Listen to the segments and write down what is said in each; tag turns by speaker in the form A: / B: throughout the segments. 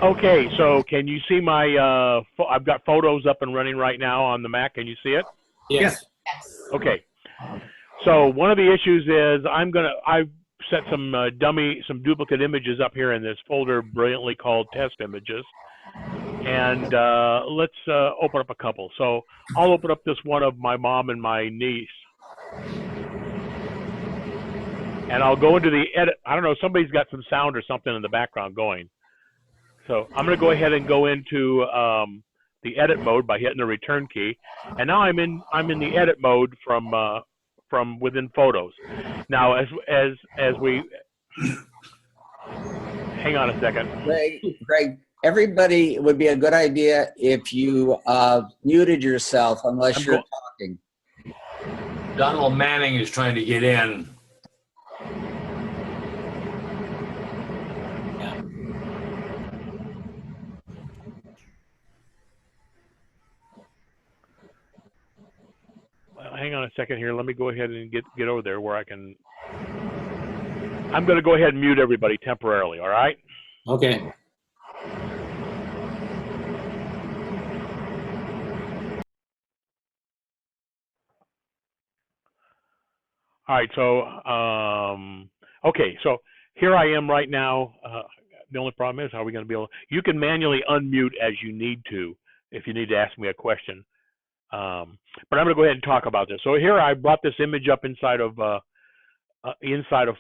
A: Okay, so can you see my, I've got photos up and running right now on the Mac. Can you see it?
B: Yes.
C: Yes.
A: Okay. So one of the issues is I've set some some duplicate images up here in this folder brilliantly called test images. And let's open up a couple. So I'll open up this one of my mom and my niece. And I'll go into the edit. I don't know, somebody's got some sound or something in the background going. So I'm going to go ahead and go into the edit mode by hitting the return key. And now I'm in the edit mode from within Photos. Now as we hang on a second.
B: Greg, everybody, it would be a good idea if you muted yourself unless you're talking.
D: Donald Manning is trying to get in.
A: Well, hang on a second here. Let me go ahead and get over there where I can. I'm going to go ahead and mute everybody temporarily. All right.
C: Okay.
A: All right, so okay, so here I am right now. The only problem is, how are we going to be able? You can manually unmute as you need to if you need to ask me a question. But I'm going to go ahead and talk about this. So here I brought this image up inside of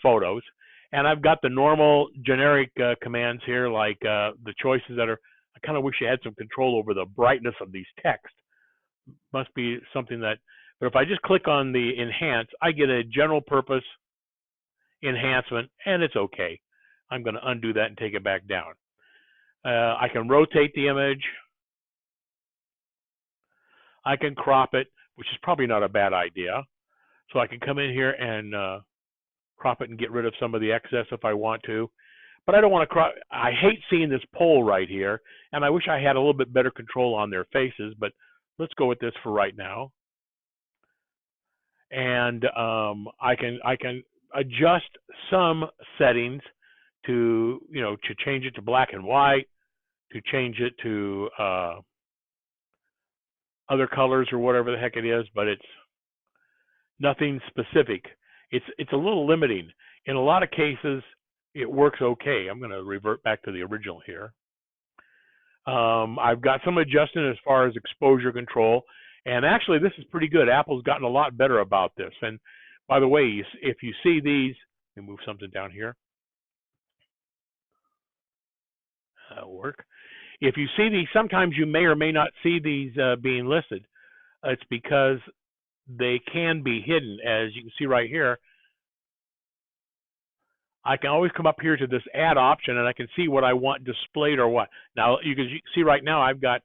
A: Photos, and I've got the normal generic commands here, like the choices that are. I kind of wish you had some control over the brightness of these text. Must be something that. But if I just click on the enhance, I get a general purpose enhancement, and it's okay. I'm going to undo that and take it back down. I can rotate the image. I can crop it, which is probably not a bad idea. So I can come in here and crop it and get rid of some of the excess if I want to. But I don't want to crop. I hate seeing this pole right here, and I wish I had a little bit better control on their faces, but let's go with this for right now. And I can adjust some settings to to change it to black and white, to change it to other colors or whatever the heck it is, but it's nothing specific. It's a little limiting. In a lot of cases, it works okay. I'm going to revert back to the original here. I've got some adjustment as far as exposure control. And actually, this is pretty good. Apple's gotten a lot better about this. And by the way, if you see these, let me move something down here. That'll work. If you see these, sometimes you may or may not see these being listed. It's because they can be hidden. As you can see right here, I can always come up here to this add option, and I can see what I want displayed or what. Now, you can see right now I've got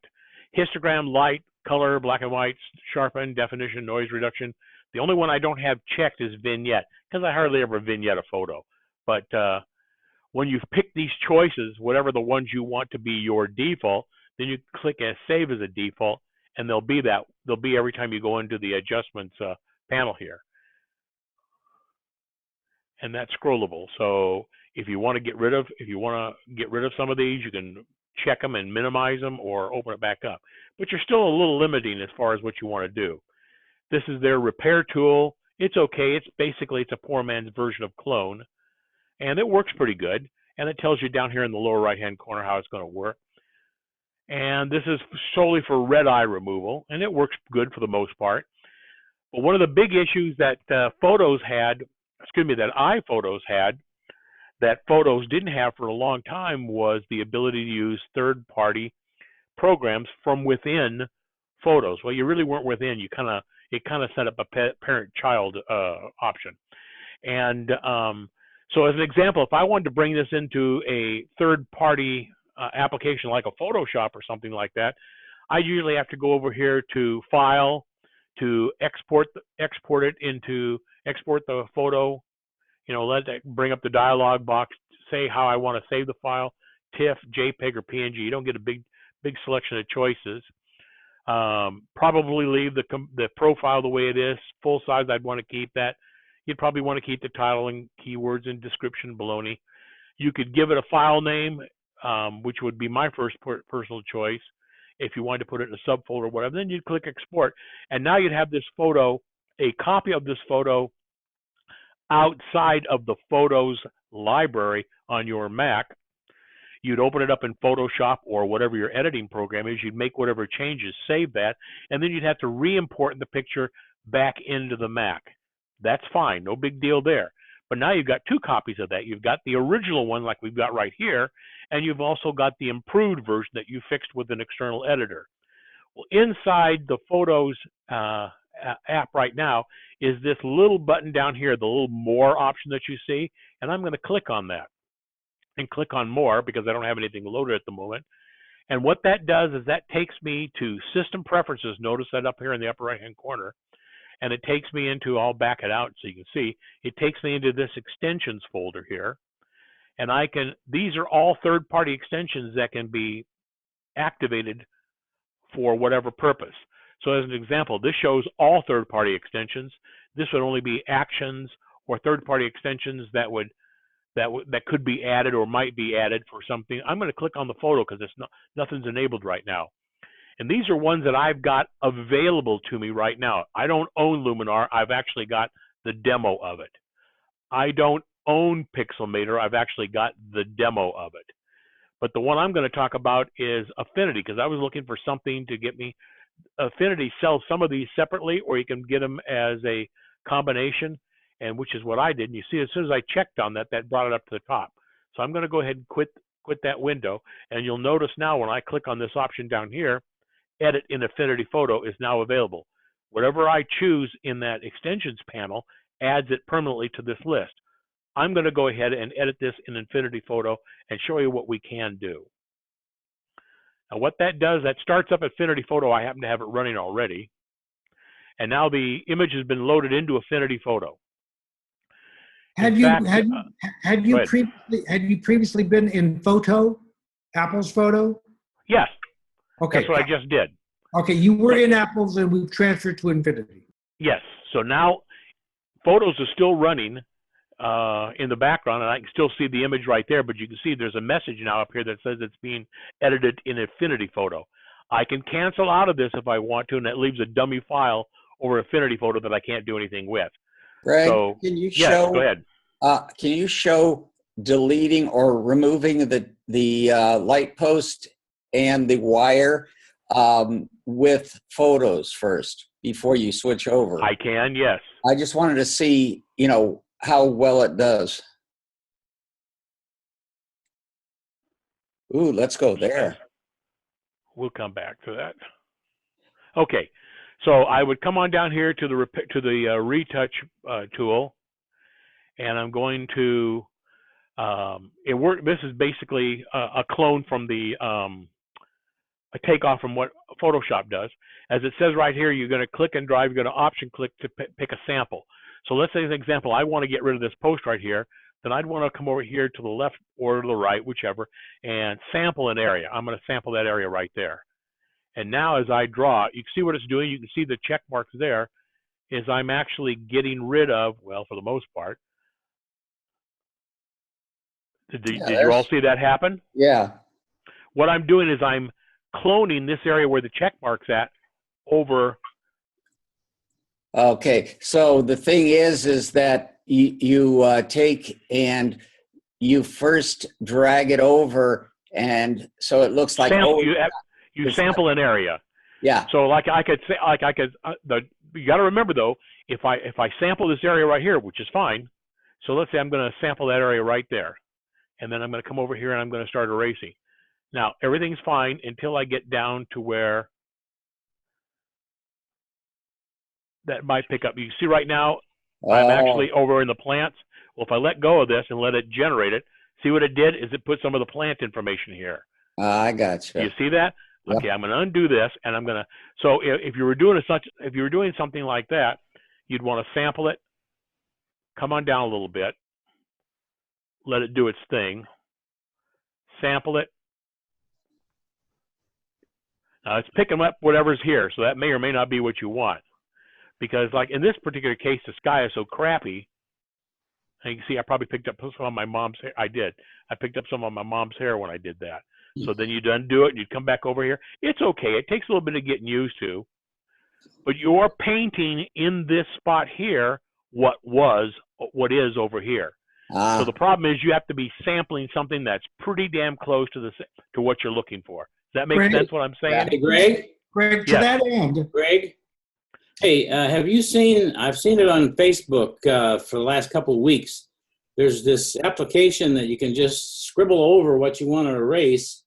A: histogram, light, color, black and white, sharpen, definition, noise reduction. The only one I don't have checked is vignette, because I hardly ever vignette a photo. But when you've picked these choices, whatever the ones you want to be your default, then you click as save as a default, and they'll be every time you go into the adjustments panel here. And that's scrollable. So if you want to get rid of some of these, you can check them and minimize them or open it back up. But you're still a little limiting as far as what you want to do. This is their repair tool. It's okay. It's a poor man's version of clone, and it works pretty good. And it tells you down here in the lower right-hand corner how it's going to work. And this is solely for red eye removal, and it works good for the most part. But one of the big issues that iPhotos had, that Photos didn't have for a long time, was the ability to use third-party programs from within Photos. Well, you really weren't within. It kind of set up a parent-child option. And so, as an example, if I wanted to bring this into a third-party application like a Photoshop or something like that, I usually have to go over here to File, to export the photo, let that bring up the dialog box, say how I want to save the file, TIFF, JPEG, or PNG. You don't get a big selection of choices. Probably leave the profile the way it is. Full size, I'd want to keep that. You'd probably want to keep the title and keywords and description baloney. You could give it a file name. which would be my first personal choice. If you wanted to put it in a subfolder or whatever, then you'd click export. And now you'd have this photo, a copy of this photo outside of the photos library on your Mac. You'd open it up in Photoshop or whatever your editing program is. You'd make whatever changes, save that, and then you'd have to re-import the picture back into the Mac. That's fine, no big deal there. But now you've got two copies of that. You've got the original one like we've got right here, and you've also got the improved version that you fixed with an external editor. Well, inside the Photos app right now is this little button down here, the little More option that you see, and I'm going to click on that and click on More because I don't have anything loaded at the moment. And what that does is that takes me to System Preferences. Notice that up here in the upper right-hand corner. And it takes me into, I'll back it out so you can see, it takes me into this extensions folder here. And I can, these are all third-party extensions that can be activated for whatever purpose. So as an example, this shows all third-party extensions. This would only be actions or third-party extensions that could be added or might be added for something. I'm going to click on the photo because nothing's enabled right now. And these are ones that I've got available to me right now. I don't own Luminar. I've actually got the demo of it. I don't own Pixelmator. I've actually got the demo of it. But the one I'm going to talk about is Affinity, because I was looking for something to get me. Affinity sells some of these separately, or you can get them as a combination, and which is what I did. And you see, as soon as I checked on that, that brought it up to the top. So I'm going to go ahead and quit that window, and you'll notice now when I click on this option down here, Edit in Affinity Photo is now available. Whatever I choose in that extensions panel adds it permanently to this list. I'm going to go ahead and edit this in Affinity Photo and show you what we can do. Now what that does, that starts up Affinity Photo. I happen to have it running already. And now the image has been loaded into Affinity Photo.
C: Had you previously been in Apple's Photo?
A: Yes.
C: Okay.
A: That's what I just did.
C: Okay, you were in Apple's and we've transferred to Infinity.
A: Yes. So now Photos is still running in the background, and I can still see the image right there, but you can see there's a message now up here that says it's being edited in Affinity Photo. I can cancel out of this if I want to, and that leaves a dummy file over Affinity Photo that I can't do anything with.
B: Greg,
A: so,
B: can you
A: yes,
B: show?
A: Go ahead.
B: Can you show deleting or removing the light post and the wire with Photos first before you switch over?
A: I can, yes.
B: I just wanted to see, how well it does. Ooh, let's go there.
A: We'll come back to that. Okay, so I would come on down here to the retouch tool, and I'm going to this is basically a clone from the a takeoff from what Photoshop does. As it says right here, you're going to click and drag. You're going to option click to pick a sample. So let's say, as an example, I want to get rid of this post right here. Then I'd want to come over here to the left or to the right, whichever, and sample an area. I'm going to sample that area right there. And now as I draw, you can see what it's doing. You can see the check marks there. Is I'm actually getting rid of, well, for the most part. Did you all see that happen?
B: Yeah.
A: What I'm doing is I'm cloning this area where the check mark's at over.
B: Okay, so the thing is that you take and you first drag it over, and so it looks like
A: you sample an area.
B: Yeah.
A: So you got to remember though, if I sample this area right here, which is fine. So let's say I'm going to sample that area right there, and then I'm going to come over here and I'm going to start erasing. Now everything's fine until I get down to where that might pick up. You see right now, I'm actually over in the plants. Well, if I let go of this and let it generate it, see what it did is it put some of the plant information here.
B: I got you.
A: You see that?
B: Yep.
A: Okay, I'm going to undo this, and I'm going to. So if you were doing something like that, you'd want to sample it, come on down a little bit, let it do its thing, sample it. Now it's picking up whatever's here, so that may or may not be what you want. Because like in this particular case, the sky is so crappy. And you can see I probably picked up some on my mom's hair. I did. I picked up some on my mom's hair when I did that. So then you'd undo it and you'd come back over here. It's okay. It takes a little bit of getting used to. But you're painting in this spot here what is over here. So the problem is you have to be sampling something that's pretty damn close to what you're looking for. Does that make
C: Greg?
A: sense what I'm saying?
E: Hey, Greg?
C: Greg, to
A: Yes.
C: that end,
E: Greg? Hey, have you seen, I've seen it on Facebook for the last couple of weeks. There's this application that you can just scribble over what you want to erase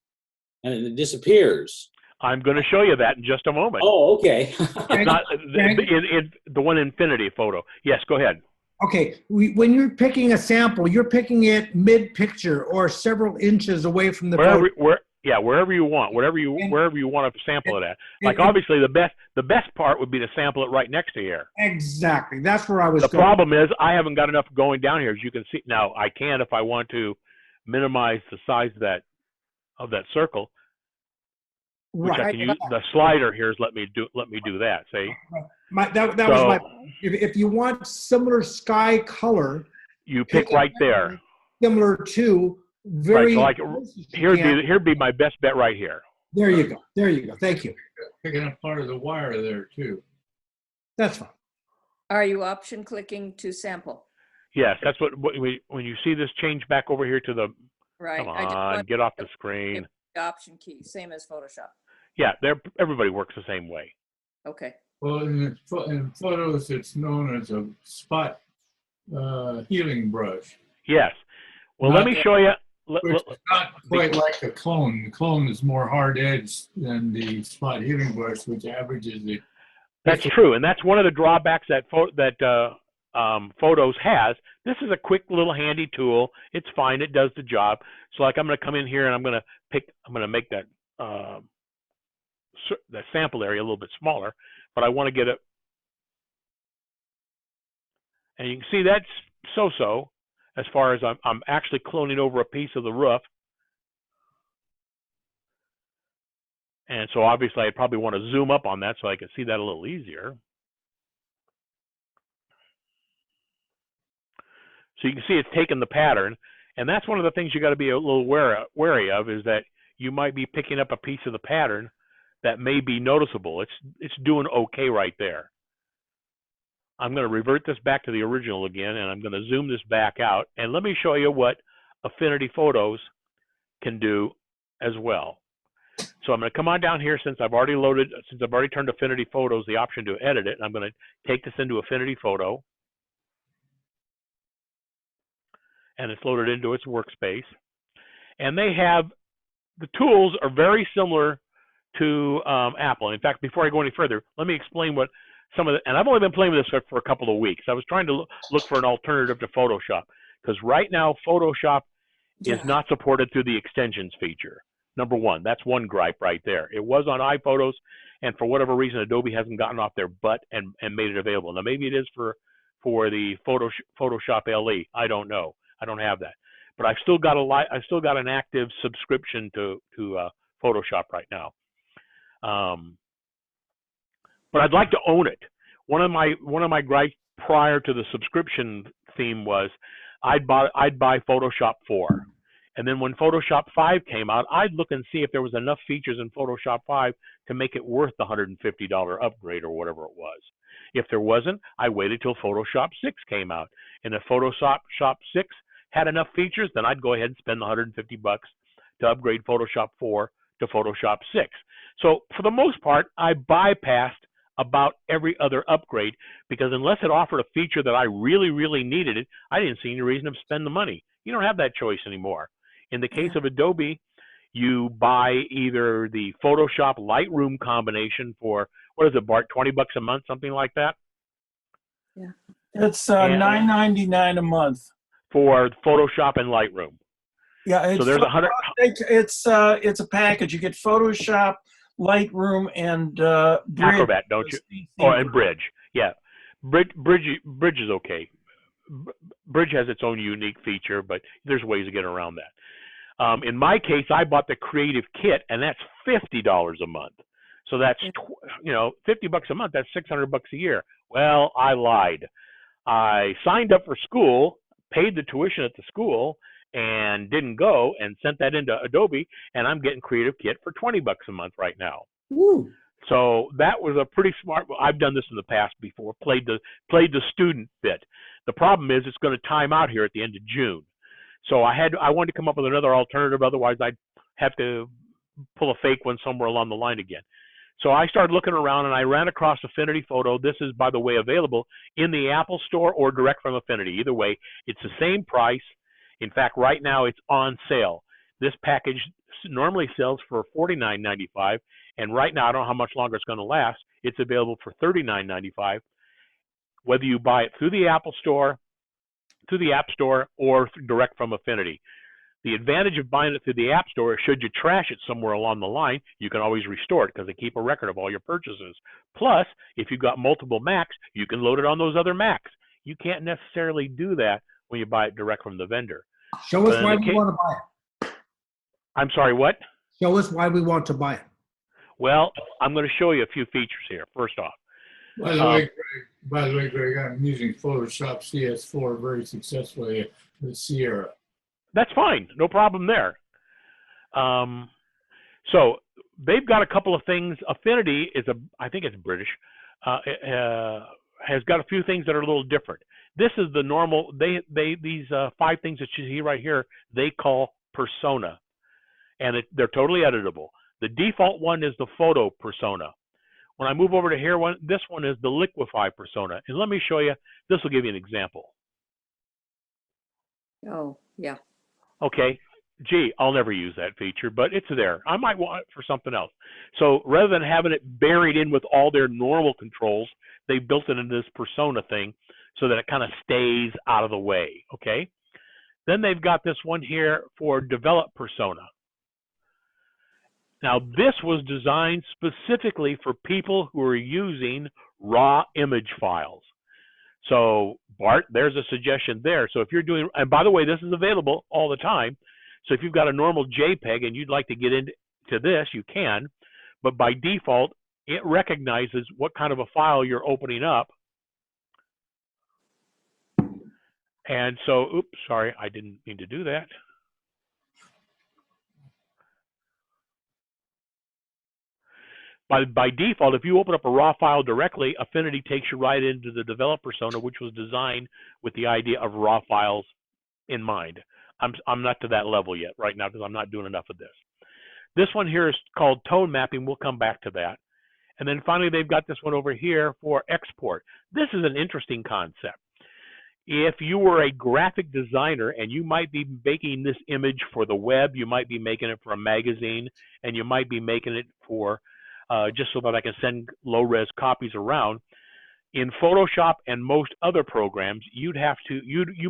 E: and it disappears.
A: I'm going to show you that in just a moment.
E: Oh, okay.
A: It's not in the one Infinity photo. Yes, go ahead.
C: okay, when you're picking a sample, you're picking it mid-picture or several inches away from the photo.
A: Wherever you want, wherever you want to sample it at. Like obviously the best part would be to sample it right next to here.
C: Exactly. That's where I was
A: The
C: going.
A: problem is I haven't got enough going down here, as you can see. Now I can if I want to minimize the size of that circle, which I can use. The slider here is let me do that. See,
C: That was my. If you want similar sky color,
A: you pick right there.
C: Similar to very.
A: Right, so here'd be my best bet right here.
C: There you go. There you go. Thank you.
F: Picking up part of the wire there too.
C: That's fine.
G: Are you option clicking to sample?
A: Yes, that's when you see this change back over here to the.
G: Right.
A: Come
G: I just
A: on,
G: want
A: get off the screen.
G: the option key, same as Photoshop.
A: Yeah, everybody works the same way.
G: Okay.
F: Well, in photos, it's known as a spot healing brush.
A: Yes. Well, let me show you.
F: Which is not quite like a clone. The clone is more hard edged than the spot healing brush, which averages it.
A: That's true, and that's one of the drawbacks that Photos has. This is a quick little handy tool. It's fine. It does the job. So like I'm going to come in here and I'm going to make that sample area a little bit smaller, but I want to get it. And you can see that's so-so as far as I'm actually cloning over a piece of the roof. And so obviously I probably want to zoom up on that so I can see that a little easier. So you can see it's taken the pattern, and that's one of the things you got to be a little wary of, is that you might be picking up a piece of the pattern that may be noticeable. It's doing okay right there. I'm going to revert this back to the original again, and I'm going to zoom this back out, and let me show you what Affinity Photos can do as well. So I'm going to come on down here, since I've already turned Affinity Photos the option to edit it, and I'm going to take this into Affinity Photo. And it's loaded into its workspace. And they have, the tools are very similar to Apple. In fact, before I go any further, let me explain what some of the, and I've only been playing with this for a couple of weeks. I was trying to look for an alternative to Photoshop, because right now Photoshop is not supported through the extensions feature. Number one, that's one gripe right there. It was on iPhotos, and for whatever reason, Adobe hasn't gotten off their butt and made it available. Now maybe it is for the Photoshop LE. I don't know. I don't have that, but I've still got an active subscription to Photoshop right now. But I'd like to own it. One of my gripes prior to the subscription theme was I'd buy Photoshop 4, and then when Photoshop 5 came out, I'd look and see if there was enough features in Photoshop 5 to make it worth the $150 upgrade or whatever it was. If there wasn't, I waited till Photoshop 6 came out, and if Photoshop 6 had enough features, then I'd go ahead and spend the $150 to upgrade Photoshop 4 to Photoshop 6. So for the most part, I bypassed about every other upgrade, because unless it offered a feature that I really, really needed it, I didn't see any reason to spend the money. You don't have that choice anymore. In the case of Adobe, you buy either the Photoshop Lightroom combination for, what is it, Bart, $20 a month, something like that?
G: Yeah.
H: It's $9.99 a month
A: for Photoshop and Lightroom.
H: Yeah, it's,
A: so there's
H: it's a package. You get Photoshop, Lightroom, and Bridge.
A: Acrobat, don't you? Oh, and Bridge. Yeah, Bridge is okay. Bridge has its own unique feature, but there's ways to get around that. In my case, I bought the Creative Kit, and that's $50 a month. So that's $50 a month. That's $600 a year. Well, I lied. I signed up for school, paid the tuition at the school and didn't go and sent that into Adobe, and I'm getting Creative Kit for 20 bucks a month right now.
B: Woo.
A: So that was a pretty smart. I've done this in the past before. Played the student bit. The problem is it's going to time out here at the end of June. So I wanted to come up with another alternative. Otherwise, I'd have to pull a fake one somewhere along the line again. So I started looking around, and I ran across Affinity Photo. This is, by the way, available in the Apple Store or direct from Affinity. Either way, it's the same price. In fact, right now it's on sale. This package normally sells for $49.95, and right now, I don't know how much longer it's going to last. It's available for $39.95. Whether you buy it through the Apple Store, through the App Store, or direct from Affinity. The advantage of buying it through the App Store, should you trash it somewhere along the line, you can always restore it because they keep a record of all your purchases. Plus, if you've got multiple Macs, you can load it on those other Macs. You can't necessarily do that when you buy it direct from the vendor.
C: Show us why we want to buy it.
A: I'm sorry, what?
C: Show us why we want to buy it.
A: Well, I'm going to show you a few features here. First off,
F: By the way, Greg, I'm using Photoshop CS4 very successfully with Sierra.
A: that's fine. No problem there. So they've got a couple of things. Affinity is I think it's British, has got a few things that are a little different. This is the normal, these 5 things that you see right here, they call persona, and they're totally editable. The default one is the photo persona. When I move over to here, this one is the liquify persona. And let me show you, this will give you an example.
G: Oh, yeah.
A: Okay, gee, I'll never use that feature, but it's there. I might want it for something else. So rather than having it buried in with all their normal controls, they built it into this persona thing so that it kind of stays out of the way, okay? Then they've got this one here for develop persona. Now, this was designed specifically for people who are using raw image files. So, Bart, there's a suggestion there. So if you're doing, and by the way, this is available all the time. So if you've got a normal JPEG and you'd like to get into this, you can. But by default, it recognizes what kind of a file you're opening up. And so, oops, sorry, I didn't mean to do that. By default, if you open up a raw file directly, Affinity takes you right into the develop persona, which was designed with the idea of raw files in mind. I'm not to that level yet right now because I'm not doing enough of this. This one here is called tone mapping. We'll come back to that. And then finally, they've got this one over here for export. This is an interesting concept. If you were a graphic designer and you might be making this image for the web, you might be making it for a magazine, and you might be making it for just so that I can send low-res copies around. In Photoshop and most other programs, you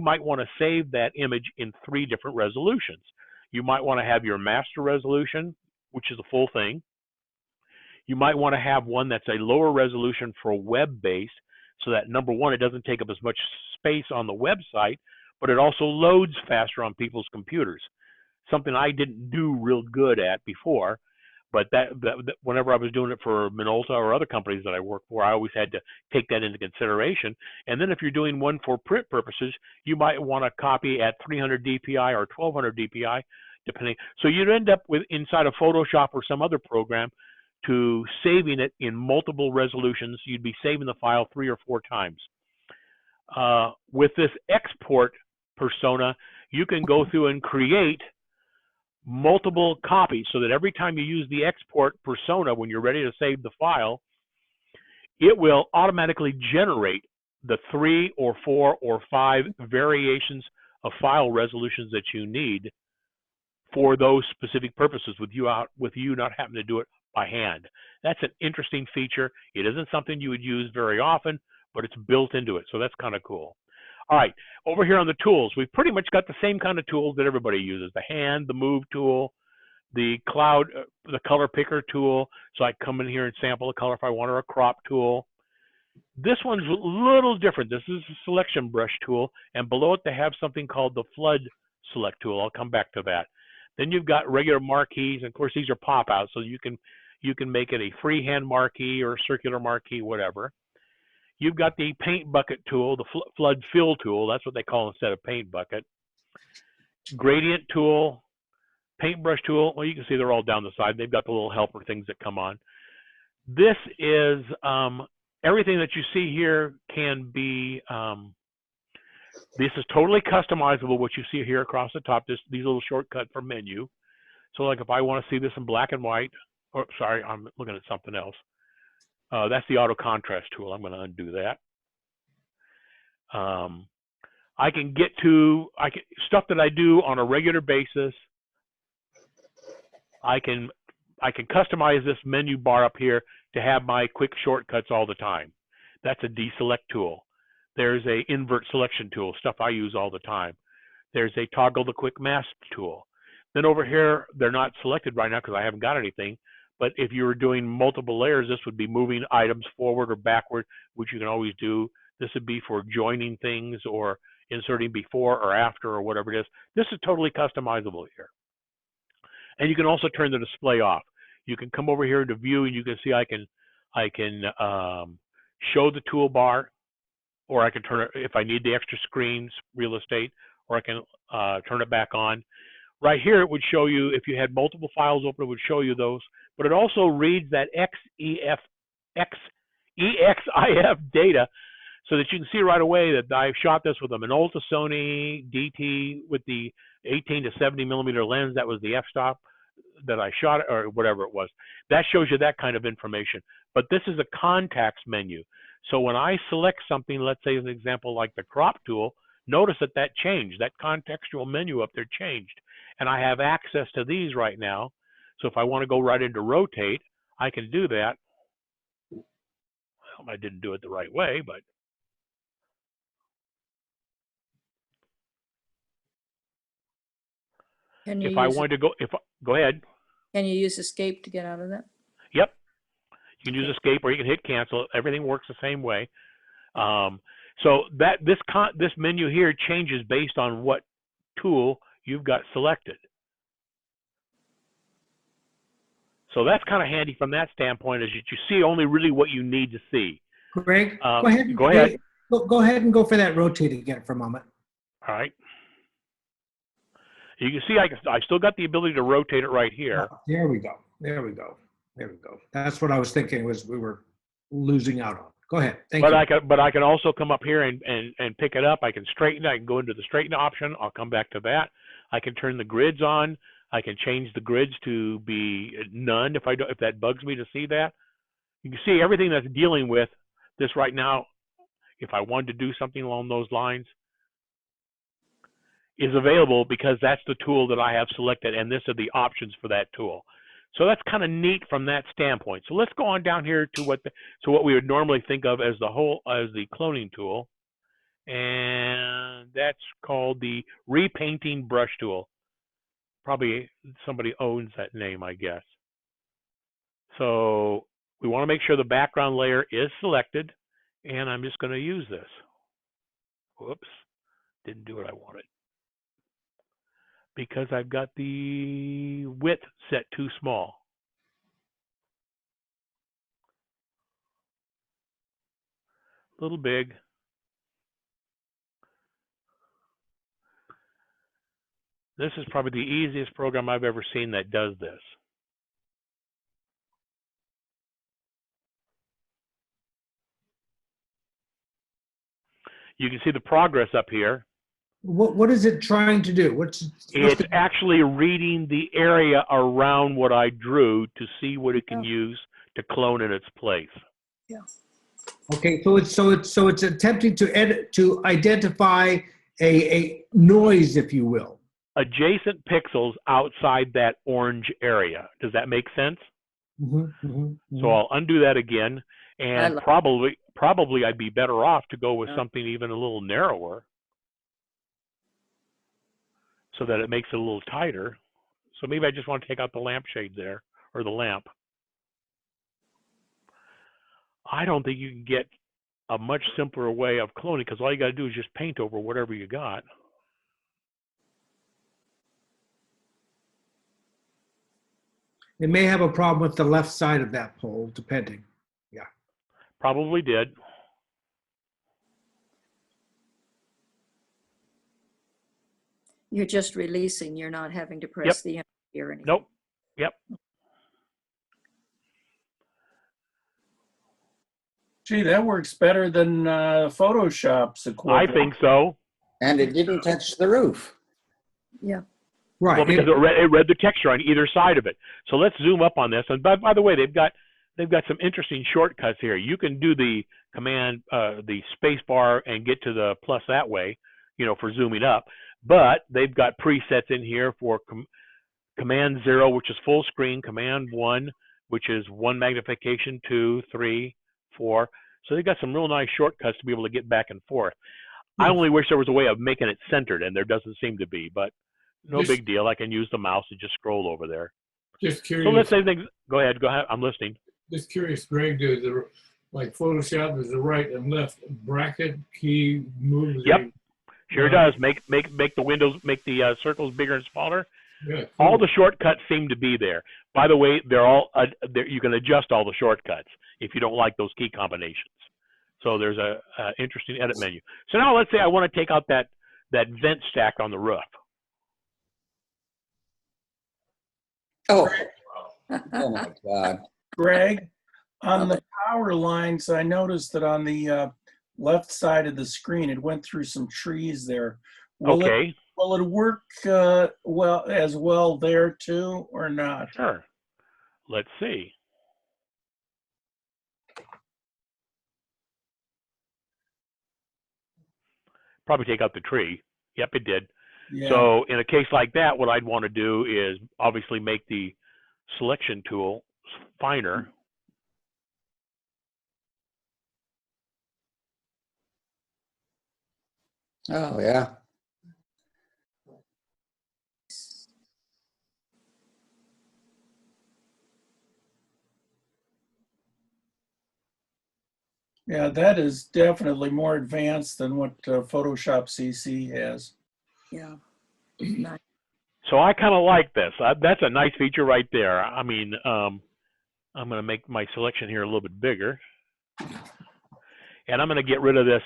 A: might want to save that image in 3 different resolutions. You might want to have your master resolution, which is the full thing. You might want to have one that's a lower resolution for web-based, so that number one, it doesn't take up as much space on the website, but it also loads faster on people's computers. Something I didn't do real good at before. But that whenever I was doing it for Minolta or other companies that I work for, I always had to take that into consideration. And then if you're doing one for print purposes, you might want to copy at 300 DPI or 1200 DPI, depending. So you'd end up with inside of Photoshop or some other program to saving it in multiple resolutions. You'd be saving the file 3 or 4 times. With this export persona, you can go through and create multiple copies so that every time you use the export persona, when you're ready to save the file, it will automatically generate the 3 or 4 or 5 variations of file resolutions that you need for those specific purposes with you not having to do it by hand. That's an interesting feature. It isn't something you would use very often, but it's built into it, so that's kind of cool. All right, over here on the tools, we've pretty much got the same kind of tools that everybody uses: the hand, the move tool, the cloud, the color picker tool. So I come in here and sample a color if I want, or a crop tool. This one's a little different. This is a selection brush tool, and below it they have something called the flood select tool. I'll come back to that. Then you've got regular marquees, and of course these are pop out, so you can make it a freehand marquee or a circular marquee, whatever. you've got the paint bucket tool, the flood fill tool. That's what they call instead of paint bucket. Gradient tool, paintbrush tool. Well, you can see they're all down the side. They've got the little helper things that come on. This is everything that you see here can be. This is totally customizable. What you see here across the top, these little shortcut for menu. So, like if I want to see this in black and white, or sorry, I'm looking at something else. That's the auto contrast tool. I'm going to undo that. I can get to stuff that I do on a regular basis. I can customize this menu bar up here to have my quick shortcuts all the time. That's a deselect tool. There's a invert selection tool, stuff I use all the time. There's a toggle the quick mask tool. Then over here, they're not selected right now because I haven't got anything. But if you were doing multiple layers, this would be moving items forward or backward, which you can always do. This would be for joining things or inserting before or after or whatever it is. This is totally customizable here. And you can also turn the display off. You can come over here to view, and you can see I can show the toolbar, or I can turn it if I need the extra screens, real estate, or I can turn it back on. Right here, it would show you, if you had multiple files open, it would show you those. But it also reads that EXIF data so that you can see right away that I've shot this with a Minolta Sony DT with the 18 to 70 millimeter lens. That was the f-stop that I shot, or whatever it was. That shows you that kind of information. But this is a contacts menu. So when I select something, let's say as an example like the crop tool, notice that changed. That contextual menu up there changed. And I have access to these right now. So if I want to go right into rotate, I can do that. Well, I didn't do it the right way, but
G: Can you
A: if I
G: use,
A: wanted to go ahead.
G: can you use escape to get out of that?
A: Yep. You can use escape or you can hit cancel. Everything works the same way. So that this menu here changes based on what tool you've got selected. So that's kind of handy from that standpoint, is that you see only really what you need to see.
C: Greg,
A: Go
C: go
A: ahead.
C: Go ahead and go for that rotate again for a moment.
A: All right. You can see I still got the ability to rotate it right here.
C: Oh, there we go. There we go. There we go. That's what I was thinking was we were losing out on. Go ahead. Thank you.
A: But I can also come up here and pick it up. I can straighten it. I can go into the straighten option. I'll come back to that. I can turn the grids on. I can change the grids to be none if that bugs me to see that. You can see everything that's dealing with this right now. If I wanted to do something along those lines, is available because that's the tool that I have selected, and this are the options for that tool. So that's kind of neat from that standpoint. So let's go on down here to what we would normally think of as the cloning tool, and that's called the repainting brush tool. Probably somebody owns that name, I guess. So we want to make sure the background layer is selected, and I'm just going to use this. Whoops, didn't do what I wanted, because I've got the width set too small. A little big. This is probably the easiest program I've ever seen that does this. You can see the progress up here.
C: What is it trying to do?
A: It's actually reading the area around what I drew to see what it can use to clone in its place.
G: Yeah.
C: Okay, so it's attempting to identify a noise, if you will.
A: Adjacent pixels outside that orange area. Does that make sense? So I'll undo that again, and probably I'd be better off to go with something even a little narrower, so that it makes it a little tighter. So maybe I just want to take out the lampshade there, or the lamp. I don't think you can get a much simpler way of cloning, because all you got to do is just paint over whatever you got.
C: It may have a problem with the left side of that pole, depending. Yeah.
A: Probably did.
G: You're just releasing, you're not having to press the enter key or anything.
A: Nope. Yep.
H: Gee, that works better than Photoshop's
A: I
H: equivalent.
A: think so.
B: And it didn't touch the roof.
G: Yeah.
C: Right.
A: Well, because it read the texture on either side of it. So let's zoom up on this. And by the way, they've got some interesting shortcuts here. You can do the command, the space bar, and get to the plus that way, for zooming up. But they've got presets in here for command 0, which is full screen, command 1, which is 1 magnification, 2, 3, 4. So they've got some real nice shortcuts to be able to get back and forth. I only wish there was a way of making it centered, and there doesn't seem to be, but no big deal. I can use the mouse and just scroll over there.
F: Just curious.
A: So let's say things. Go ahead. I'm listening.
F: Just curious, Greg, like Photoshop, is the right and left bracket key move?
A: Yep. Sure does. Make the windows, make the circles bigger and smaller.
F: Yeah, cool.
A: All the shortcuts seem to be there. By the way, they're all you can adjust all the shortcuts if you don't like those key combinations. So there's a interesting edit menu. So now let's say I want to take out that vent stack on the roof.
B: Oh, oh my God.
H: Greg, on the power lines, I noticed that on the left side of the screen, it went through some trees there. Will it work well there too, or not?
A: Sure. Let's see. Probably take out the tree. Yep, it did.
H: Yeah.
A: So in a case like that, what I'd want to do is obviously make the selection tool finer.
B: Oh, yeah.
H: Yeah, that is definitely more advanced than what Photoshop CC has.
G: Yeah. Nice.
A: So I kind of like this. That's a nice feature right there. I mean, I'm going to make my selection here a little bit bigger. And I'm going to get rid of this.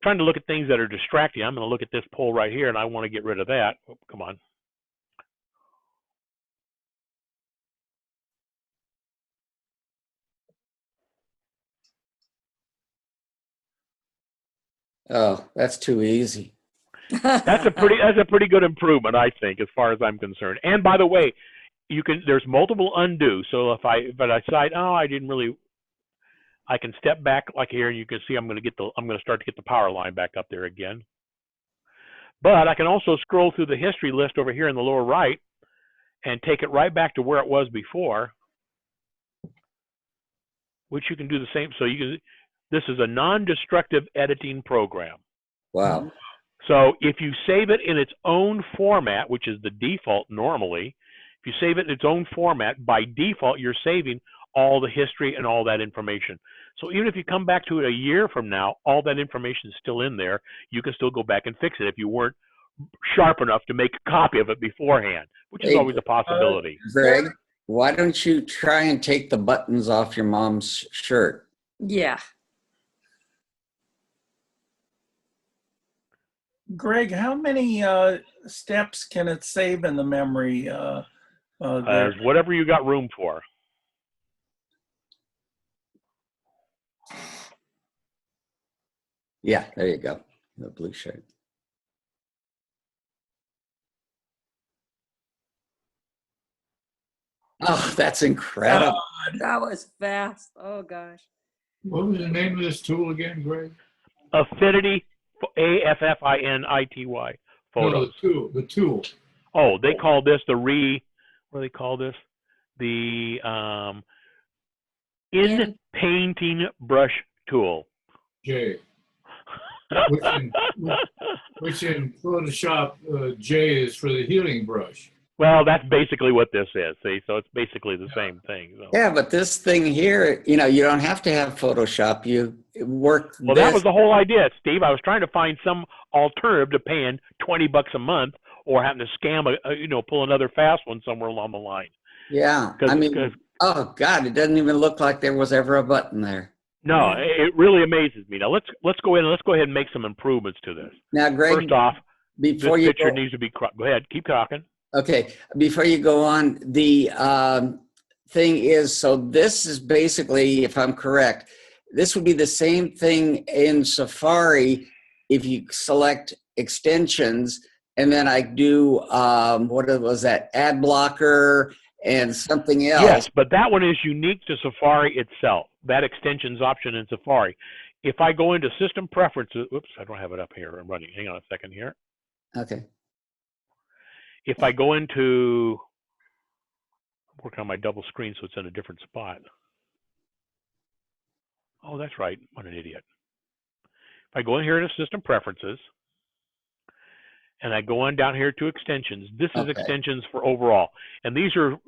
A: Trying to look at things that are distracting. I'm going to look at this pole right here, and I want to get rid of that. Oh, come on.
B: Oh, that's too easy.
A: That's a pretty good improvement, I think, as far as I'm concerned. And by the way, there's multiple undo. So if I decide, I didn't really, I can step back like here, and you can see I'm going to start to get the power line back up there again. But I can also scroll through the history list over here in the lower right and take it right back to where it was before, which you can do the same. So this is a non-destructive editing program.
B: Wow.
A: So if you save it in its own format, which is the default normally, if you save it in its own format, by default, you're saving all the history and all that information. So even if you come back to it a year from now, all that information is still in there. You can still go back and fix it if you weren't sharp enough to make a copy of it beforehand, which is always a possibility.
B: Greg, why don't you try and take the buttons off your mom's shirt?
G: Yeah.
H: Greg, how many steps can it save in the memory? There?
A: Whatever you got room for.
B: Yeah, there you go. The blue shirt. Oh, that's incredible.
G: That was fast. Oh, gosh.
F: What was the name of this tool again, Greg?
A: Affinity, AFFINITY, photos.
F: No, the tool.
A: Oh, they call this what do they call this? The in-painting brush tool.
F: J. Which in Photoshop, J is for the healing brush.
A: Well, that's basically what this is. See, so it's basically the same thing. So.
B: Yeah, but this thing here, you don't have to have Photoshop. You work.
A: Well, that was the whole idea, Steve. I was trying to find some alternative to paying $20 a month or having to scam pull another fast one somewhere along the line.
B: Yeah, I mean, oh God, it doesn't even look like there was ever a button there.
A: No, it really amazes me. Now let's go ahead and make some improvements to this.
B: Now, Greg,
A: first off,
B: before
A: this
B: you
A: picture
B: go,
A: needs to be, go ahead, keep talking.
B: okay, before you go on, the thing is, so this is basically, if I'm correct, this would be the same thing in Safari if you select extensions, and then I do, what was that, ad blocker and something else.
A: Yes, but that one is unique to Safari itself, that extensions option in Safari. If I go into system preferences, oops, I don't have it up here. I'm running. Hang on a second here.
B: Okay.
A: If I go into, I'm working on my double screen so it's in a different spot. Oh, that's right. What an idiot. If I go in here to system preferences, and I go on down here to extensions, this is
B: Okay.
A: extensions for overall. And these are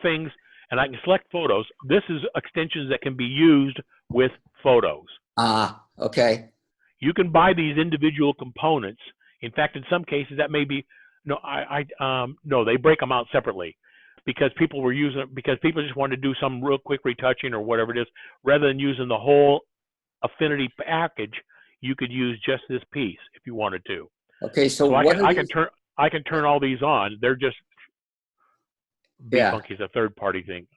A: things, and I can select photos. This is extensions that can be used with photos.
B: Okay.
A: You can buy these individual components. In fact, in some cases that may be, no, no, they break them out separately because people were using it, because people just wanted to do some real quick retouching or whatever it is, rather than using the whole Affinity package. You could use just this piece if you wanted to.
B: Okay. So
A: So
B: what
A: I can turn all these on. They're just, BeFunky is a third-party thing.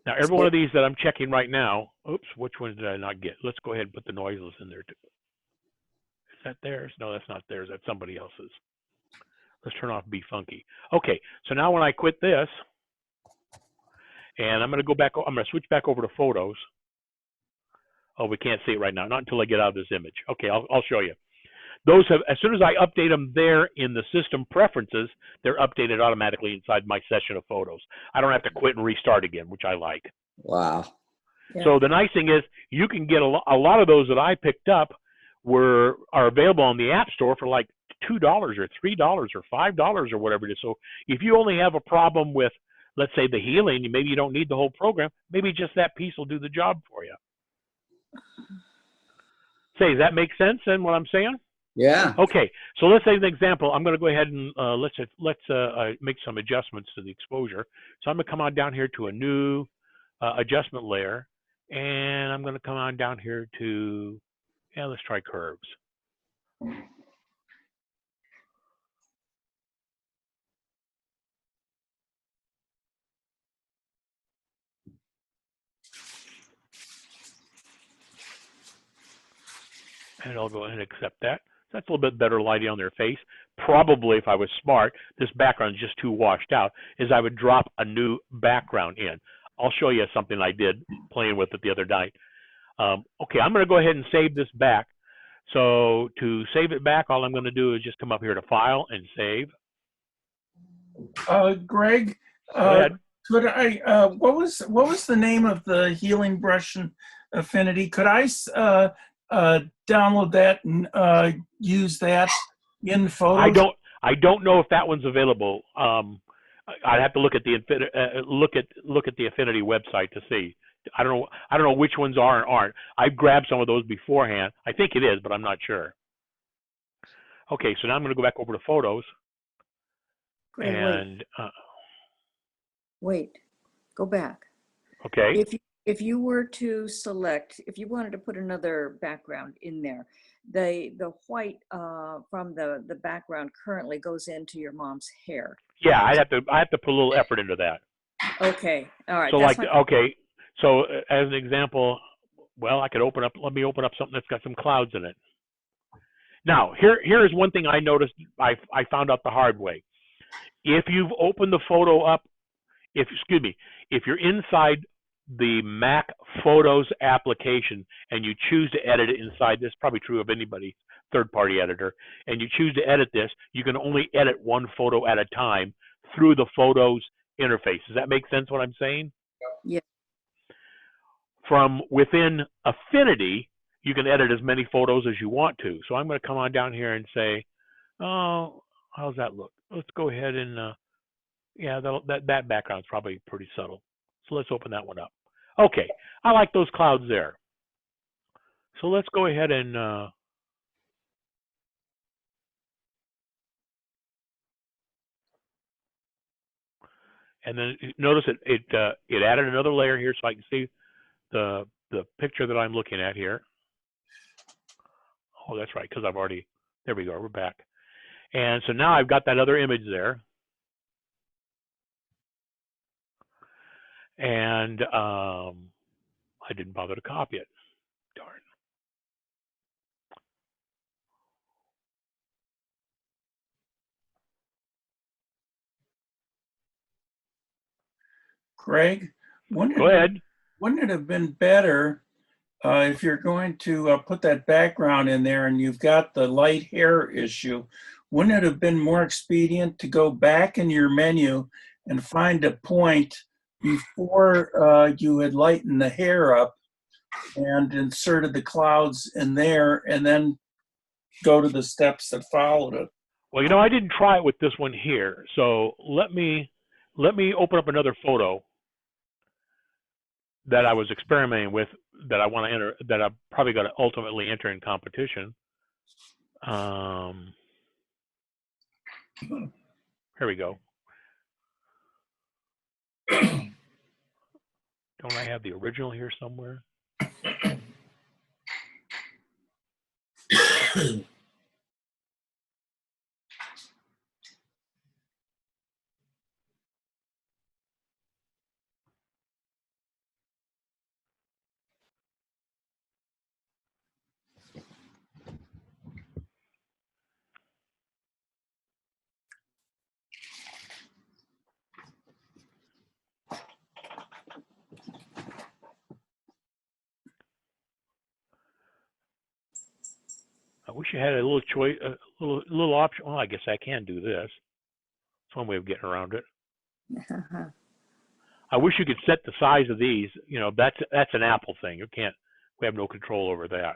A: Now, every one of these that I'm checking right now, oops, which one did I not get? Let's go ahead and put the noiseless in there too. Is that theirs? No, that's not theirs. That's somebody else's. Let's turn off BeFunky. Okay, so now when I quit this, and I'm going to go back, I'm going to switch back over to photos. Oh, we can't see it right now, not until I get out of this image. Okay, I'll show you. Those have, as soon as I update them there in the system preferences, they're updated automatically inside my session of photos. I don't have to quit and restart again, which I like.
B: Wow.
G: Yeah.
A: So the nice thing is you can get a lot of those that I picked up are available on the App Store for like $2 or $3 or $5 or whatever it is. So if you only have a problem with, let's say, the healing, maybe you don't need the whole program, maybe just that piece will do the job for you. Say, does that make sense then what I'm saying?
B: Yeah.
A: Okay, so let's say an example. I'm going to go ahead and let's make some adjustments to the exposure. So I'm going to come on down here to a new adjustment layer, and I'm going to come on down here to, yeah, let's try curves. And I'll go ahead and accept that. That's a little bit better lighting on their face. Probably, if I was smart, this background is just too washed out, is I would drop a new background in. I'll show you something I did playing with it the other night. Okay, I'm going to go ahead and save this back. So to save it back, all I'm going to do is just come up here to File and Save.
H: Greg,
A: Go ahead.
H: could I? What was the name of the healing brush in Affinity? Could I download that and use that in Photos?
A: I don't know if that one's available. I'd have to look at the look at the Affinity website to see. I don't know which ones are and aren't. I've grabbed some of those beforehand. I think it is, but I'm not sure. Okay, so now I'm going to go back over to Photos.
G: Greg,
A: And
G: wait, go back.
A: okay.
G: If you were to select, if you wanted to put another background in there, the white from the background currently goes into your mom's hair.
A: Yeah, I have to put a little effort into that.
G: Okay, all right.
A: So
G: that's
A: like, okay, so as an example, well, I could let me open up something that's got some clouds in it. Now, here is one thing I noticed, I found out the hard way. If you've opened the photo up, if you're inside the Mac Photos application and you choose to edit it inside this, probably true of anybody, third-party editor, and you choose to edit this, you can only edit one photo at a time through the Photos interface. Does that make sense what I'm saying?
G: Yeah.
A: From within Affinity, you can edit as many photos as you want to. So I'm going to come on down here and say, oh, how's that look? Let's go ahead and, yeah, that background's probably pretty subtle. So let's open that one up. Okay, I like those clouds there. So let's go ahead and then notice it added another layer here so I can see the picture that I'm looking at here. Oh, that's right, because I've already, there we go, we're back. And so now I've got that other image there. And I didn't bother to copy it. Darn.
H: Craig,
A: Go ahead.
H: wouldn't it have been better if you're going to put that background in there and you've got the light hair issue, wouldn't it have been more expedient to go back in your menu and find a point before you had lightened the hair up and inserted the clouds in there and then go to the steps that followed it?
A: Well, you know, I didn't try it with this one here. So let me open up another photo that I was experimenting with that I want to enter, that I'm probably going to ultimately enter in competition. Here we go. Don't I have the original here somewhere? I wish you had a little choice, a little option. Well, I guess I can do this. It's one way of getting around it. I wish you could set the size of these. You know, that's an Apple thing. You can't. We have no control over that.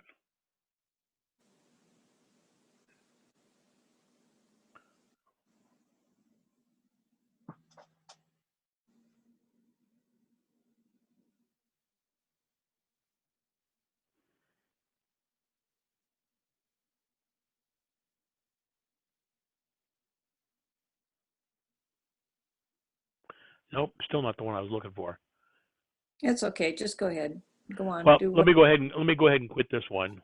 A: Nope, still not the one I was looking for.
G: It's okay. Just go ahead. Go on.
A: Well,
G: Do
A: let me go ahead and quit this one.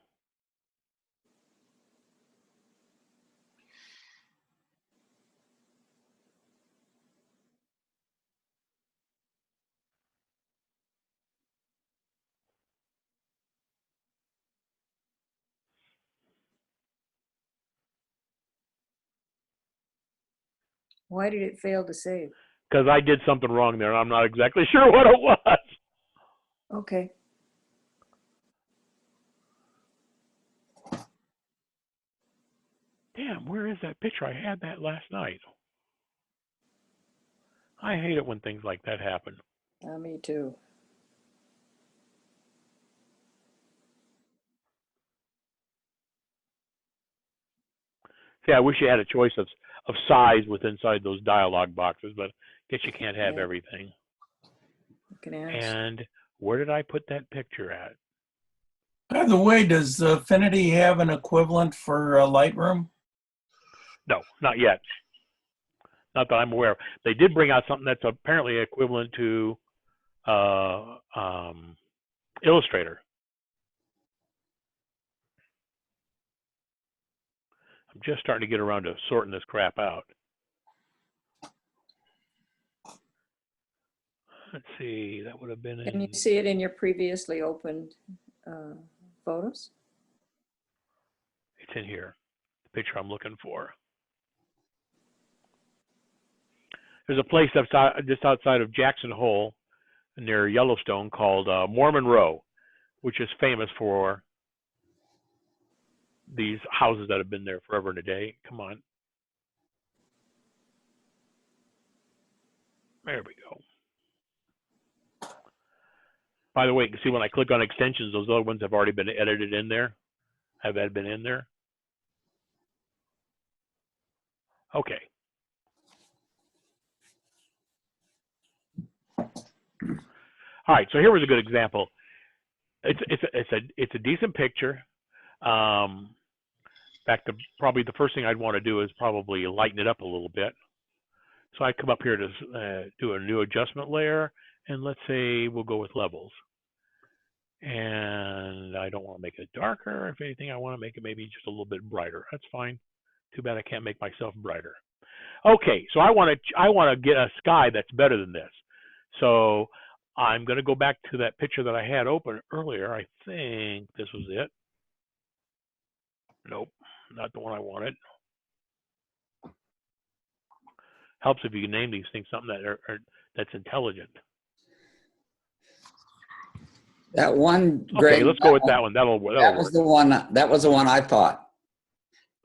G: Why did it fail to save?
A: Because I did something wrong there, and I'm not exactly sure what it was.
G: Okay.
A: Damn, where is that picture? I had that last night. I hate it when things like that happen.
G: Me too.
A: See, I wish you had a choice of size with inside those dialog boxes, but I guess you can't have
G: Yeah.
A: everything.
G: You can ask.
A: And where did I put that picture at?
H: By the way, does Affinity have an equivalent for Lightroom?
A: No, not yet. Not that I'm aware of. They did bring out something that's apparently equivalent to Illustrator. I'm just starting to get around to sorting this crap out. Let's see, that would have been in...
G: Can you see it in your previously opened photos?
A: It's in here, the picture I'm looking for. There's a place just outside of Jackson Hole near Yellowstone called Mormon Row, which is famous for these houses that have been there forever and a day. Come on. There we go. By the way, you can see when I click on extensions, those other ones have already been edited in there. Have that been in there? Okay. All right, so here was a good example. It's a decent picture. In fact, probably the first thing I'd want to do is probably lighten it up a little bit. So I come up here to do a new adjustment layer, and let's say we'll go with levels. And I don't want to make it darker. If anything, I want to make it maybe just a little bit brighter. That's fine. Too bad I can't make myself brighter. Okay, so I want to get a sky that's better than this. So I'm going to go back to that picture that I had open earlier. I think this was it. Nope, not the one I wanted. Helps if you can name these things something that's intelligent.
B: That one, Greg.
A: Okay, let's go with that one. That'll work.
B: That was the one. That was the one I thought.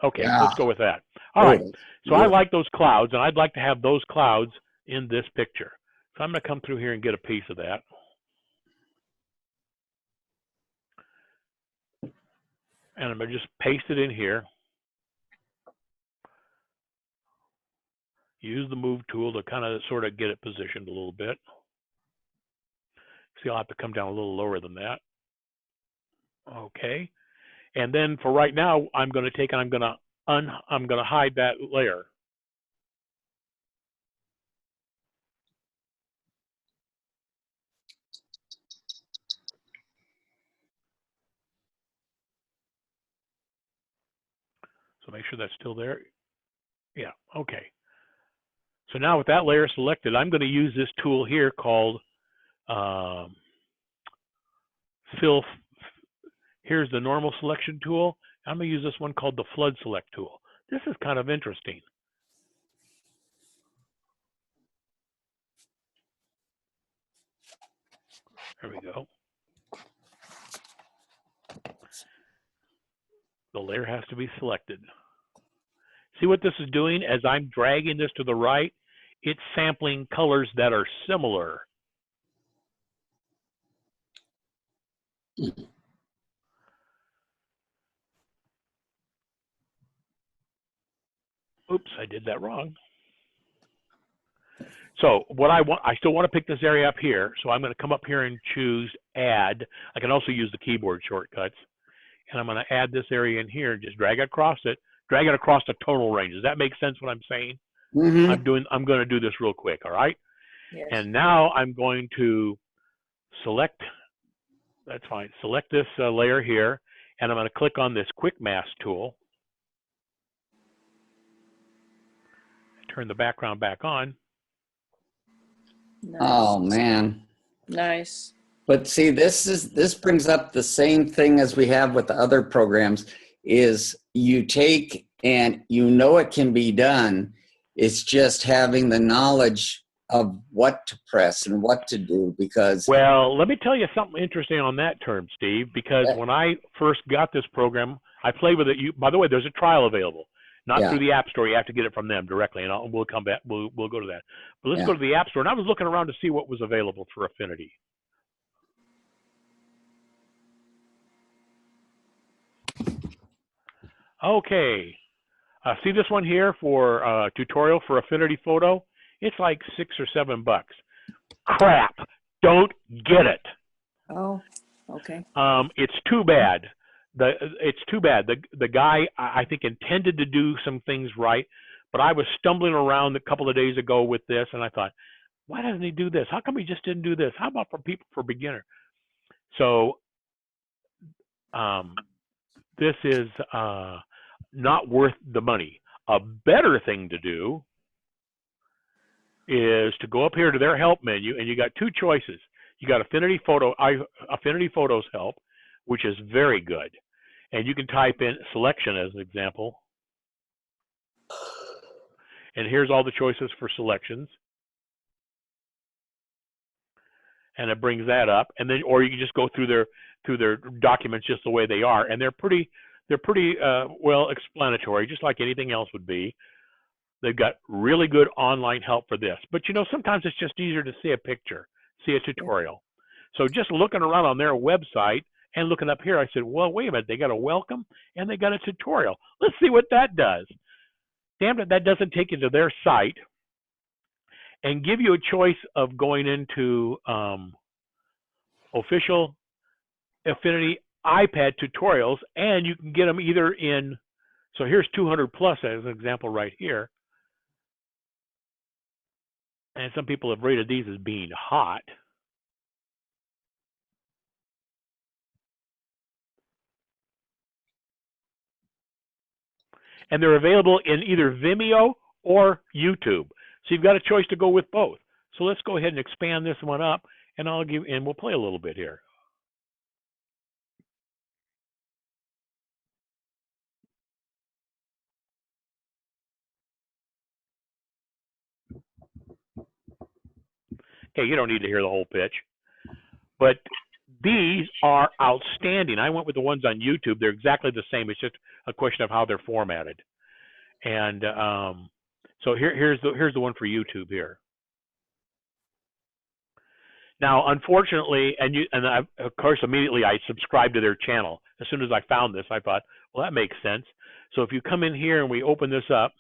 A: Okay,
B: Yeah.
A: let's go with that. All right. So
B: yeah.
A: I like those clouds, and I'd like to have those clouds in this picture. So I'm going to come through here and get a piece of that. And I'm going to just paste it in here. Use the move tool to kind of sort of get it positioned a little bit. See, I'll have to come down a little lower than that. Okay. And then for right now, I'm going to take and I'm going to hide that layer. So make sure that's still there. Yeah, okay. So now with that layer selected, I'm going to use this tool here called fill. Here's the normal selection tool. I'm going to use this one called the flood select tool. This is kind of interesting. There we go. The layer has to be selected. See what this is doing? As I'm dragging this to the right, it's sampling colors that are similar. Oops, I did that wrong. So what I still want to pick this area up here. So I'm going to come up here and choose add. I can also use the keyboard shortcuts. And I'm going to add this area in here, just drag it across the tonal range. Does that make sense what I'm saying?
B: Mm-hmm.
A: I'm going to do this real quick, all right?
G: Yes.
A: And now I'm going to select, that's fine, select this layer here, and I'm going to click on this quick mask tool. Turn the background back on.
G: Nice.
B: Oh man.
G: Nice.
B: But see, this brings up the same thing as we have with the other programs, is you take and you know it can be done. It's just having the knowledge of what to press and what to do, because
A: Well, let me tell you something interesting on that term, Steve, because when I first got this program, I played with it. By the way, there's a trial available, not through the App Store. You have to get it from them directly, and we'll come back. We'll go to that. But let's go to the App Store. And I was looking around to see what was available for Affinity. Okay, see this one here for tutorial for Affinity Photo? It's like $6 or $7. Crap! Don't get it.
G: Oh, okay.
A: It's too bad. It's too bad. The guy I think intended to do some things right, but I was stumbling around a couple of days ago with this, and I thought, why doesn't he do this? How come he just didn't do this? How about for beginner? So this is not worth the money. A better thing to do is to go up here to their help menu, and you got two choices. You got Affinity Photos help, which is very good, and you can type in selection as an example, and here's all the choices for selections, and it brings that up, and then or you can just go through their documents just the way they are, and they're pretty well explanatory, just like anything else would be. They've got really good online help for this, but you know, sometimes it's just easier to see a picture, see a tutorial. So just looking around on their website and looking up here, I said, well, wait a minute, they got a welcome and they got a tutorial. Let's see what that does. Damn it, that doesn't take you to their site and give you a choice of going into official Affinity iPad tutorials, and you can get them either in, so here's 200 plus as an example right here. And some people have rated these as being hot. and they're available in either Vimeo or YouTube. So you've got a choice to go with both. So let's go ahead and expand this one up, and we'll play a little bit here. Okay, you don't need to hear the whole pitch, but these are outstanding. I went with the ones on YouTube. They're exactly the same. It's just a question of how they're formatted. And so here's the one for YouTube here. Now, unfortunately, of course, immediately I subscribed to their channel. As soon as I found this, I thought, well, that makes sense. So if you come in here and we open this up,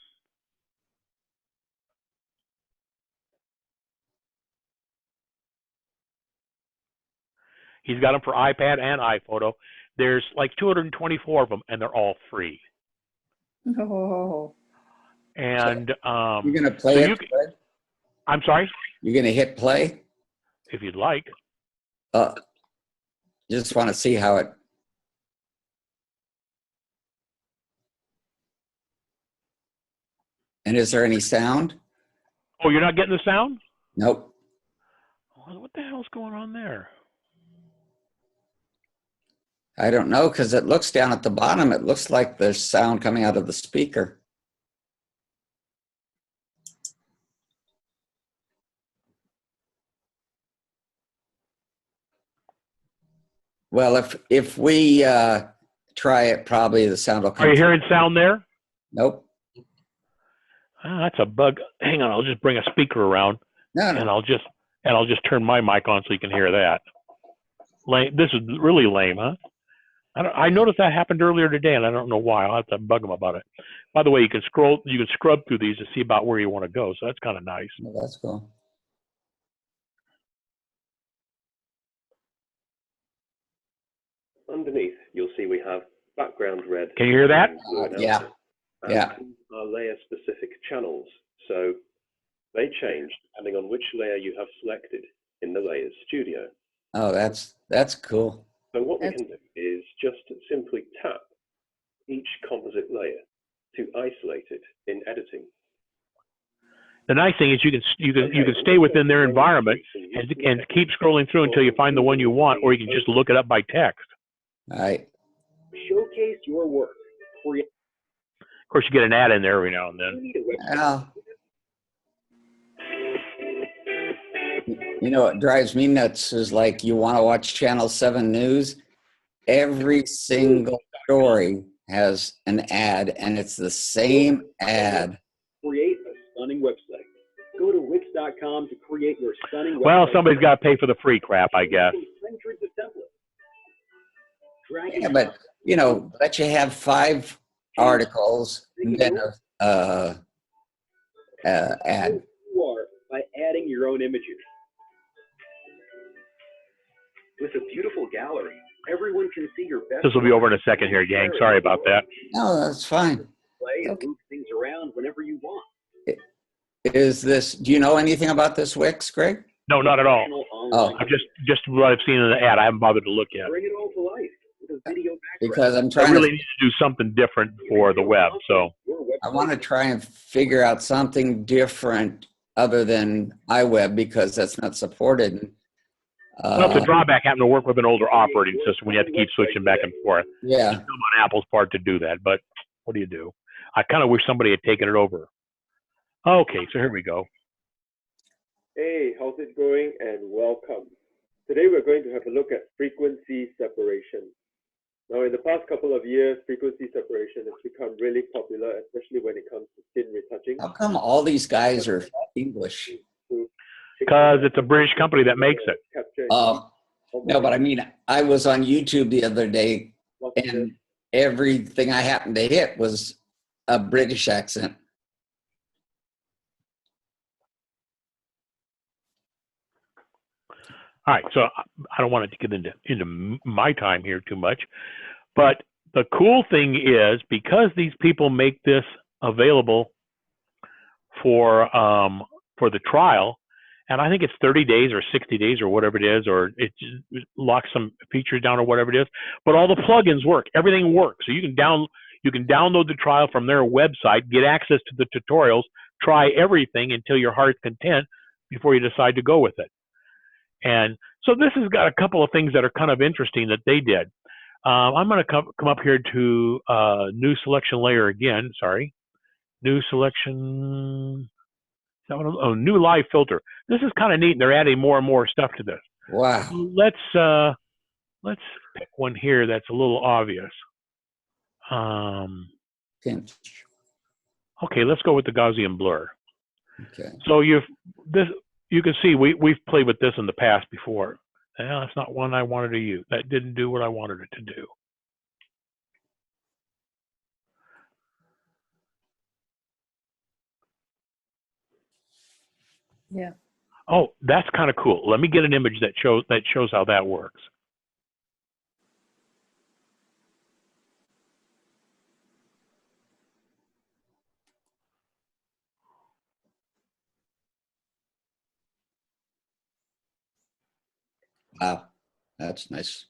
A: he's got them for iPad and iPhoto. There's like 224 of them, and they're all free.
G: Oh.
B: you're
A: And
B: gonna play it.
A: I'm sorry.
B: You're gonna hit play.
A: If you'd like.
B: Just want to see how it. And is there any sound?
A: Oh, you're not getting the sound?
B: Nope.
A: What the hell's going on there?
B: I don't know, because it looks down at the bottom. It looks like there's sound coming out of the speaker. Well, if we try it, probably the sound will come.
A: Are you hearing sound there?
B: Nope.
A: That's a bug. Hang on, I'll just bring a speaker around.
B: No.
A: And I'll just turn my mic on so you can hear that. Lame. This is really lame, huh? I noticed that happened earlier today, and I don't know why. I'll have to bug them about it. By the way, you can scrub through these to see about where you want to go. So that's kind of nice.
B: Oh, that's cool.
I: Underneath, you'll see we have background red.
A: Can you hear that?
B: Yeah. Yeah.
I: Our layer-specific channels, so they change depending on which layer you have selected in the Layers Studio.
B: Oh, that's cool.
I: So what we can do is just simply tap each composite layer to isolate it in editing.
A: The nice thing is you can stay within their environment and keep scrolling through until you find the one you want, or you can just look it up by text.
B: All right.
I: Showcase your work.
A: Of course, you get an ad in there every now and then.
B: Well, you know what drives me nuts is like you want to watch Channel 7 News. Every single story has an ad, and it's the same ad.
I: Create a stunning website. Go to Wix.com to create your stunning website.
A: Well, somebody's got to pay for the free crap, I guess.
B: Yeah, but let you have 5 articles and then ad.
I: You are by adding your own images. With a beautiful gallery, everyone can see your best.
A: This will be over in a second here, gang. Sorry about that.
B: No, that's fine.
I: Play and move things around whenever you want.
B: Do you know anything about this Wix, Greg?
A: No, not at all.
B: Oh.
A: I've just what I've seen in the ad. I haven't bothered to look yet.
I: Bring it all to life with a video background.
B: Because I'm
A: I
B: trying
A: really need to do something different for the web. So
B: I want to try and figure out something different other than iWeb, because that's not supported.
A: well, it's a drawback having to work with an older operating system when you have to keep switching back and forth.
B: Yeah.
A: It's on Apple's part to do that, but what do you do? I kind of wish somebody had taken it over. Okay, so here we go.
I: Hey, how's it going? And welcome. Today we're going to have a look at frequency separation. Now, in the past couple of years, frequency separation has become really popular, especially when it comes to skin retouching.
B: How come all these guys are English?
A: Because it's a British company that makes it.
B: No, but I mean, I was on YouTube the other day, and everything I happened to hit was a British accent.
A: All right, so I don't want to get into my time here too much, but the cool thing is, because these people make this available for the trial, and I think it's 30 days or 60 days or whatever it is, or it locks some features down or whatever it is, but all the plugins work, everything works. So you can You can download the trial from their website, get access to the tutorials, try everything until your heart's content before you decide to go with it. And so this has got a couple of things that are kind of interesting that they did. I'm going to come up here to new selection layer again. Sorry, new selection. Oh, new live filter. This is kind of neat. They're adding more and more stuff to this.
B: Wow.
A: Let's pick one here that's a little obvious.
B: Pinch.
A: Okay, let's go with the Gaussian blur.
B: Okay.
A: So you can see we've played with this in the past before. That's not one I wanted to use. That didn't do what I wanted it to do.
G: Yeah.
A: Oh, that's kind of cool. Let me get an image that shows how that works.
B: Wow, that's nice.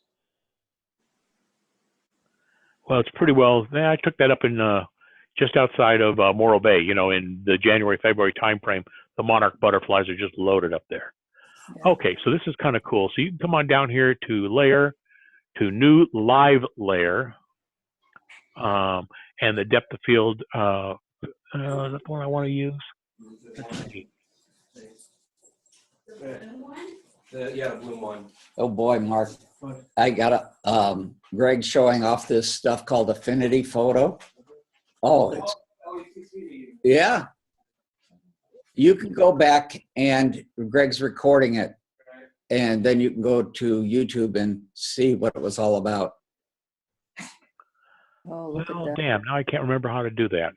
A: Well, it's pretty well. I took that up in just outside of Morro Bay. You know, in the January-February timeframe, the monarch butterflies are just loaded up there.
G: Yeah.
A: Okay, so this is kind of cool. So you can come on down here to layer, to new live layer, and the depth of field. Is that the one I want to use? Let's see.
J: Yeah, the blue one.
B: Oh boy, Mark, I got Greg showing off this stuff called Affinity Photo. Oh, it's, yeah. You can go back and Greg's recording it, and then you can go to YouTube and see what it was all about.
G: Oh, look
A: Well,
G: at that.
A: damn, now I can't remember how to do that.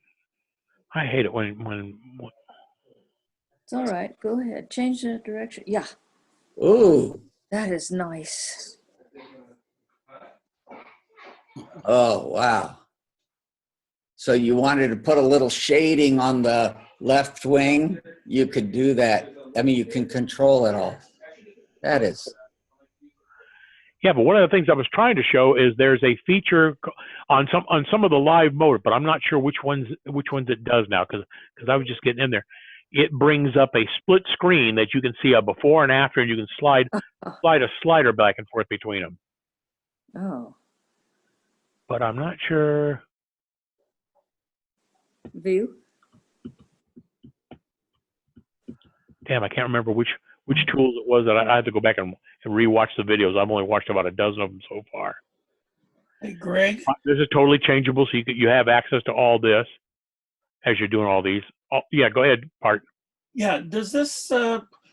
A: I hate it when
G: It's all right. Go ahead. Change the direction. Yeah,
B: Ooh,
G: that is nice.
B: oh, wow. So you wanted to put a little shading on the left wing, you could do that. I mean, you can control it all. That is,
A: yeah, but one of the things I was trying to show is there's a feature on some of the live mode, but I'm not sure which ones it does now because I was just getting in there. It brings up a split screen that you can see a before and after, and you can slide a slider back and forth between them.
G: Oh,
A: But I'm not sure.
G: view.
A: Damn, I can't remember which tools it was that I had to go back and rewatch the videos. I've only watched about a dozen of them so far.
H: Hey, Greg.
A: This is totally changeable, so you have access to all this as you're doing all these. Oh, yeah, go ahead, Bart.
H: Yeah, does this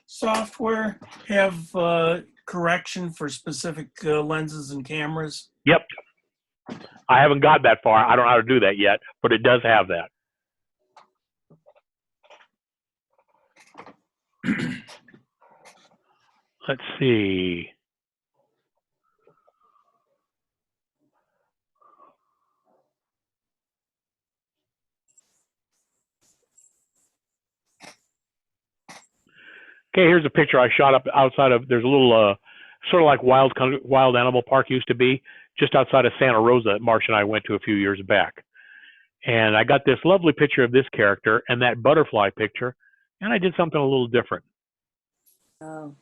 H: software have correction for specific lenses and cameras?
A: Yep. I haven't got that far. I don't know how to do that yet, but it does have that. Let's see. Okay, here's a picture I shot up outside of, there's a little, sort of like wild animal park used to be, just outside of Santa Rosa that Marsh and I went to a few years back. And I got this lovely picture of this character and that butterfly picture, and I did something a little different.
G: Oh,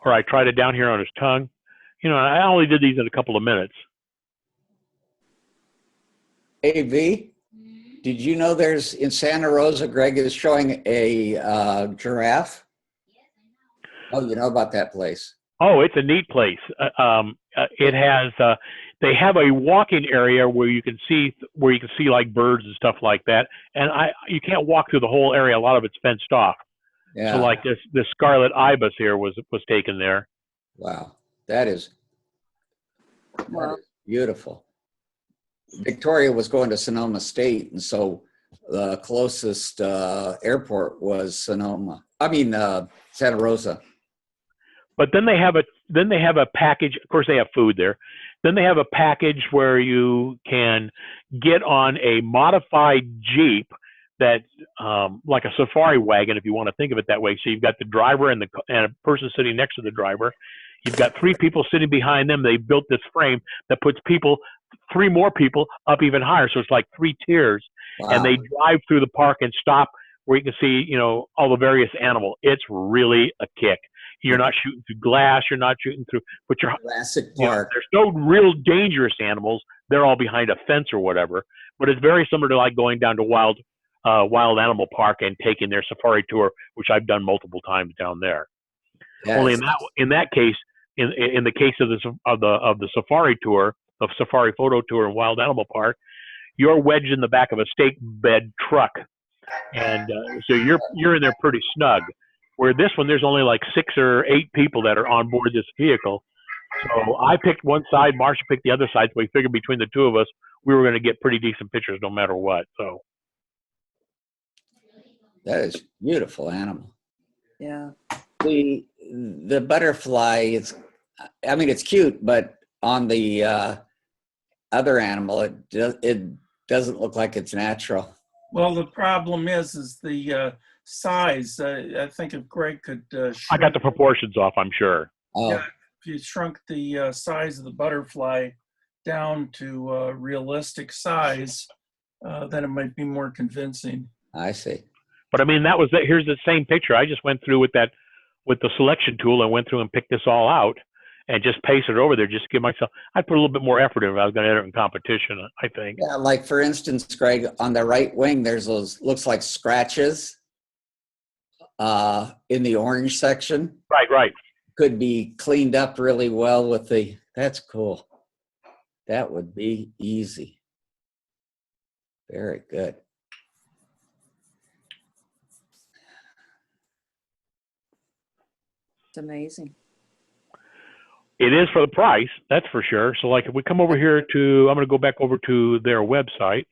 A: Or I tried it down here on his tongue. You know, I only did these in a couple of minutes.
B: AV, did you know there's in Santa Rosa, Greg is showing a giraffe? Oh, you know about that place.
A: Oh, it's a neat place. It has, they have a walking area where you can see like birds and stuff like that. And you can't walk through the whole area. A lot of it's fenced off.
B: Yeah.
A: So like this scarlet ibis here was taken there.
B: Wow, that is
G: wow.
B: beautiful. Victoria was going to Sonoma State, and so the closest airport was Santa Rosa.
A: But then they have a package. Of course, they have food there. Then they have a package where you can get on a modified Jeep that's like a safari wagon, if you want to think of it that way. So you've got the driver and a person sitting next to the driver. You've got three people sitting behind them. They built this frame that puts people three more people up even higher. So it's like 3 tiers.
B: Wow.
A: And they drive through the park and stop where you can see, you know, all the various animals. It's really a kick. You're not shooting through glass. You're not shooting through, but you're,
B: Jurassic
A: you know,
B: Park.
A: there's no real dangerous animals. They're all behind a fence or whatever. But it's very similar to like going down to wild animal park and taking their safari tour, which I've done multiple times down there.
B: Yes.
A: Only in that case, in the case of the safari tour, of safari photo tour in wild animal park, you're wedged in the back of a stake bed truck, and so you're in there pretty snug. Where this one, there's only like 6 or 8 people that are on board this vehicle. So I picked one side, Marsha picked the other side. So we figured between the two of us, we were going to get pretty decent pictures no matter what. So
B: That is a beautiful animal.
G: Yeah.
B: The butterfly is, I mean, it's cute, but on the other animal, it doesn't look like it's natural.
H: Well, the problem is the size. I think if Greg could
A: I got the proportions off, I'm sure.
B: Oh,
H: yeah, if you shrunk the size of the butterfly down to realistic size, then it might be more convincing.
B: I see.
A: But I mean, here's the same picture. I just went through with the selection tool and went through and picked this all out and just pasted it over there. Just to give myself, I'd put a little bit more effort in if I was going to enter in competition, I think.
B: Yeah, like for instance, Greg, on the right wing, there's those, looks like scratches in the orange section.
A: Right.
B: Could be cleaned up really well with that's cool. That would be easy. Very good.
G: It's amazing.
A: It is for the price, that's for sure. So like if we come over here to, I'm going to go back over to their website.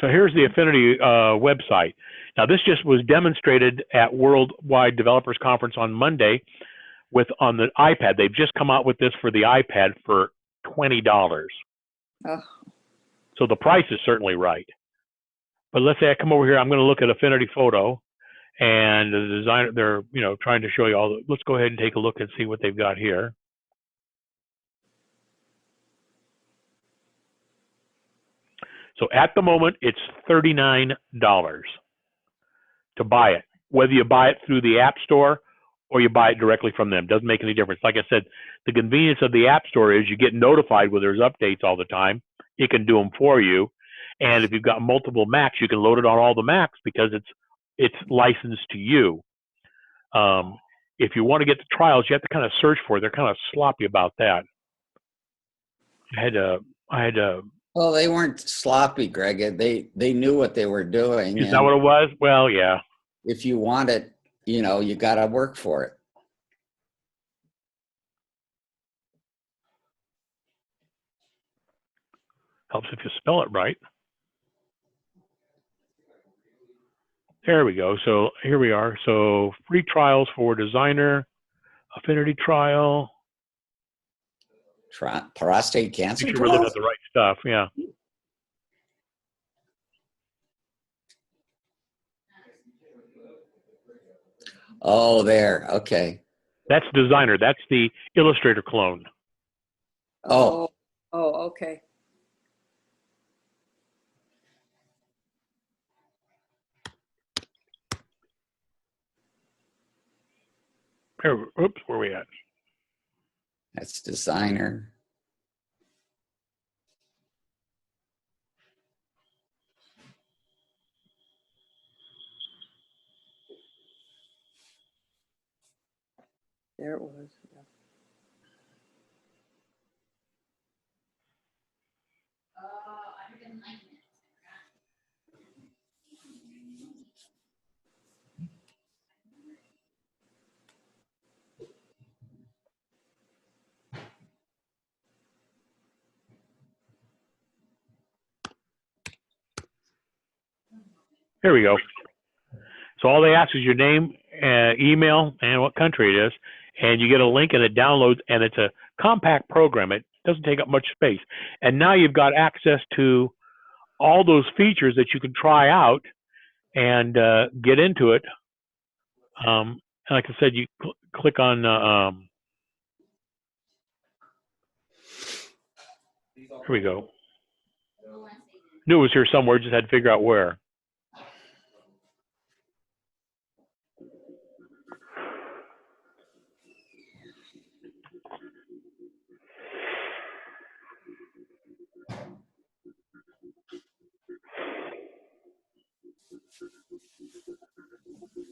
A: So here's the Affinity website. Now this just was demonstrated at Worldwide Developers Conference on Monday on the iPad. They've just come out with this for the iPad for $20.
G: Oh.
A: So the price is certainly right. But let's say I come over here, I'm going to look at Affinity Photo, and the designer, they're trying to show you all. Let's go ahead and take a look and see what they've got here. So at the moment, it's $39 to buy it. Whether you buy it through the App Store or you buy it directly from them, doesn't make any difference. Like I said, the convenience of the App Store is you get notified when there's updates all the time. It can do them for you. And if you've got multiple Macs, you can load it on all the Macs because it's licensed to you. If you want to get the trials, you have to kind of search for it. They're kind of sloppy about that. I had to.
B: Well, they weren't sloppy, Greg. They knew what they were doing.
A: Is that what it was? Well, yeah.
B: If you want it, you got to work for it.
A: Helps if you spell it right. There we go. So here we are. So free trials for designer, Affinity trial.
B: Prostate cancer.
A: Make sure we're looking at the right stuff. Yeah.
B: Oh, there. Okay.
A: That's designer. That's the Illustrator clone.
B: Oh.
G: Oh, okay.
A: Oops, where are we at?
B: That's designer.
G: There it was. Yeah.
A: Here we go. So all they ask is your name, email, and what country it is, and you get a link and it downloads, and it's a compact program. It doesn't take up much space. And now you've got access to all those features that you can try out and get into it. Like I said, you click on Here we go. Knew it was here somewhere, just had to figure out where.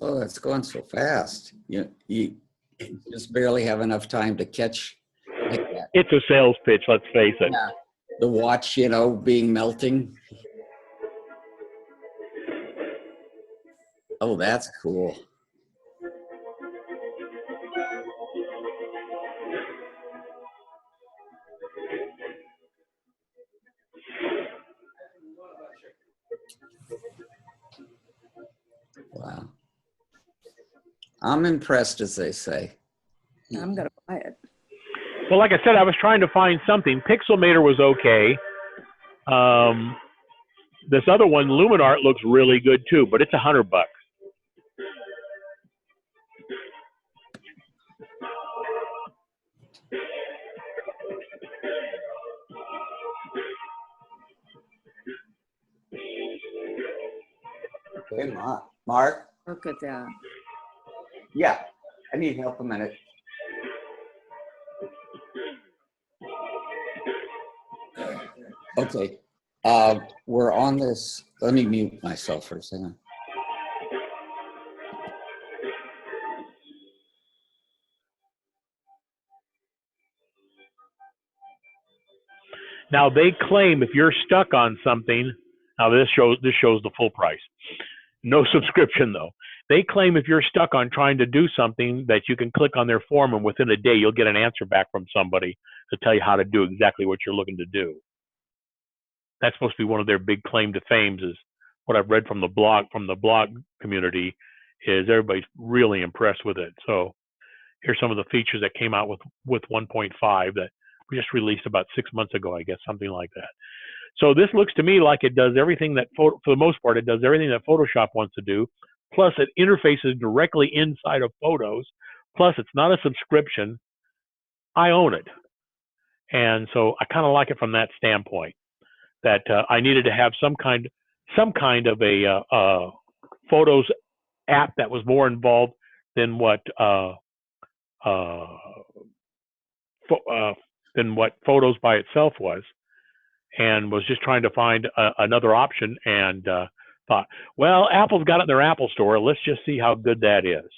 B: Oh, it's going so fast. You just barely have enough time to catch like that.
A: It's a sales pitch, let's face it.
B: Yeah. The watch, being melting. Oh, that's cool. Wow. I'm impressed, as they say.
G: I'm going to buy it.
A: Well, like I said, I was trying to find something. Pixelmator was okay. This other one, Luminart, looks really good too, but it's $100.
B: Hey, Mark?
G: Look at that.
B: Yeah, I need help a minute. Okay, we're on this. Let me mute myself for a second.
A: Now they claim if you're stuck on something, now this shows the full price. No subscription though. They claim if you're stuck on trying to do something that you can click on their form and within a day you'll get an answer back from somebody to tell you how to do exactly what you're looking to do. That's supposed to be one of their big claim to fames, is what I've read from the blog community, is everybody's really impressed with it. So here's some of the features that came out with 1.5 that we just released about 6 months ago, I guess, something like that. So this looks to me like it does everything that, for the most part, it does everything that Photoshop wants to do. Plus, it interfaces directly inside of Photos. Plus, it's not a subscription. I own it, and so I kind of like it from that standpoint. That I needed to have some kind of a Photos app that was more involved than what Photos by itself was, and was just trying to find another option, and thought, well, Apple's got it in their Apple Store. Let's just see how good that is.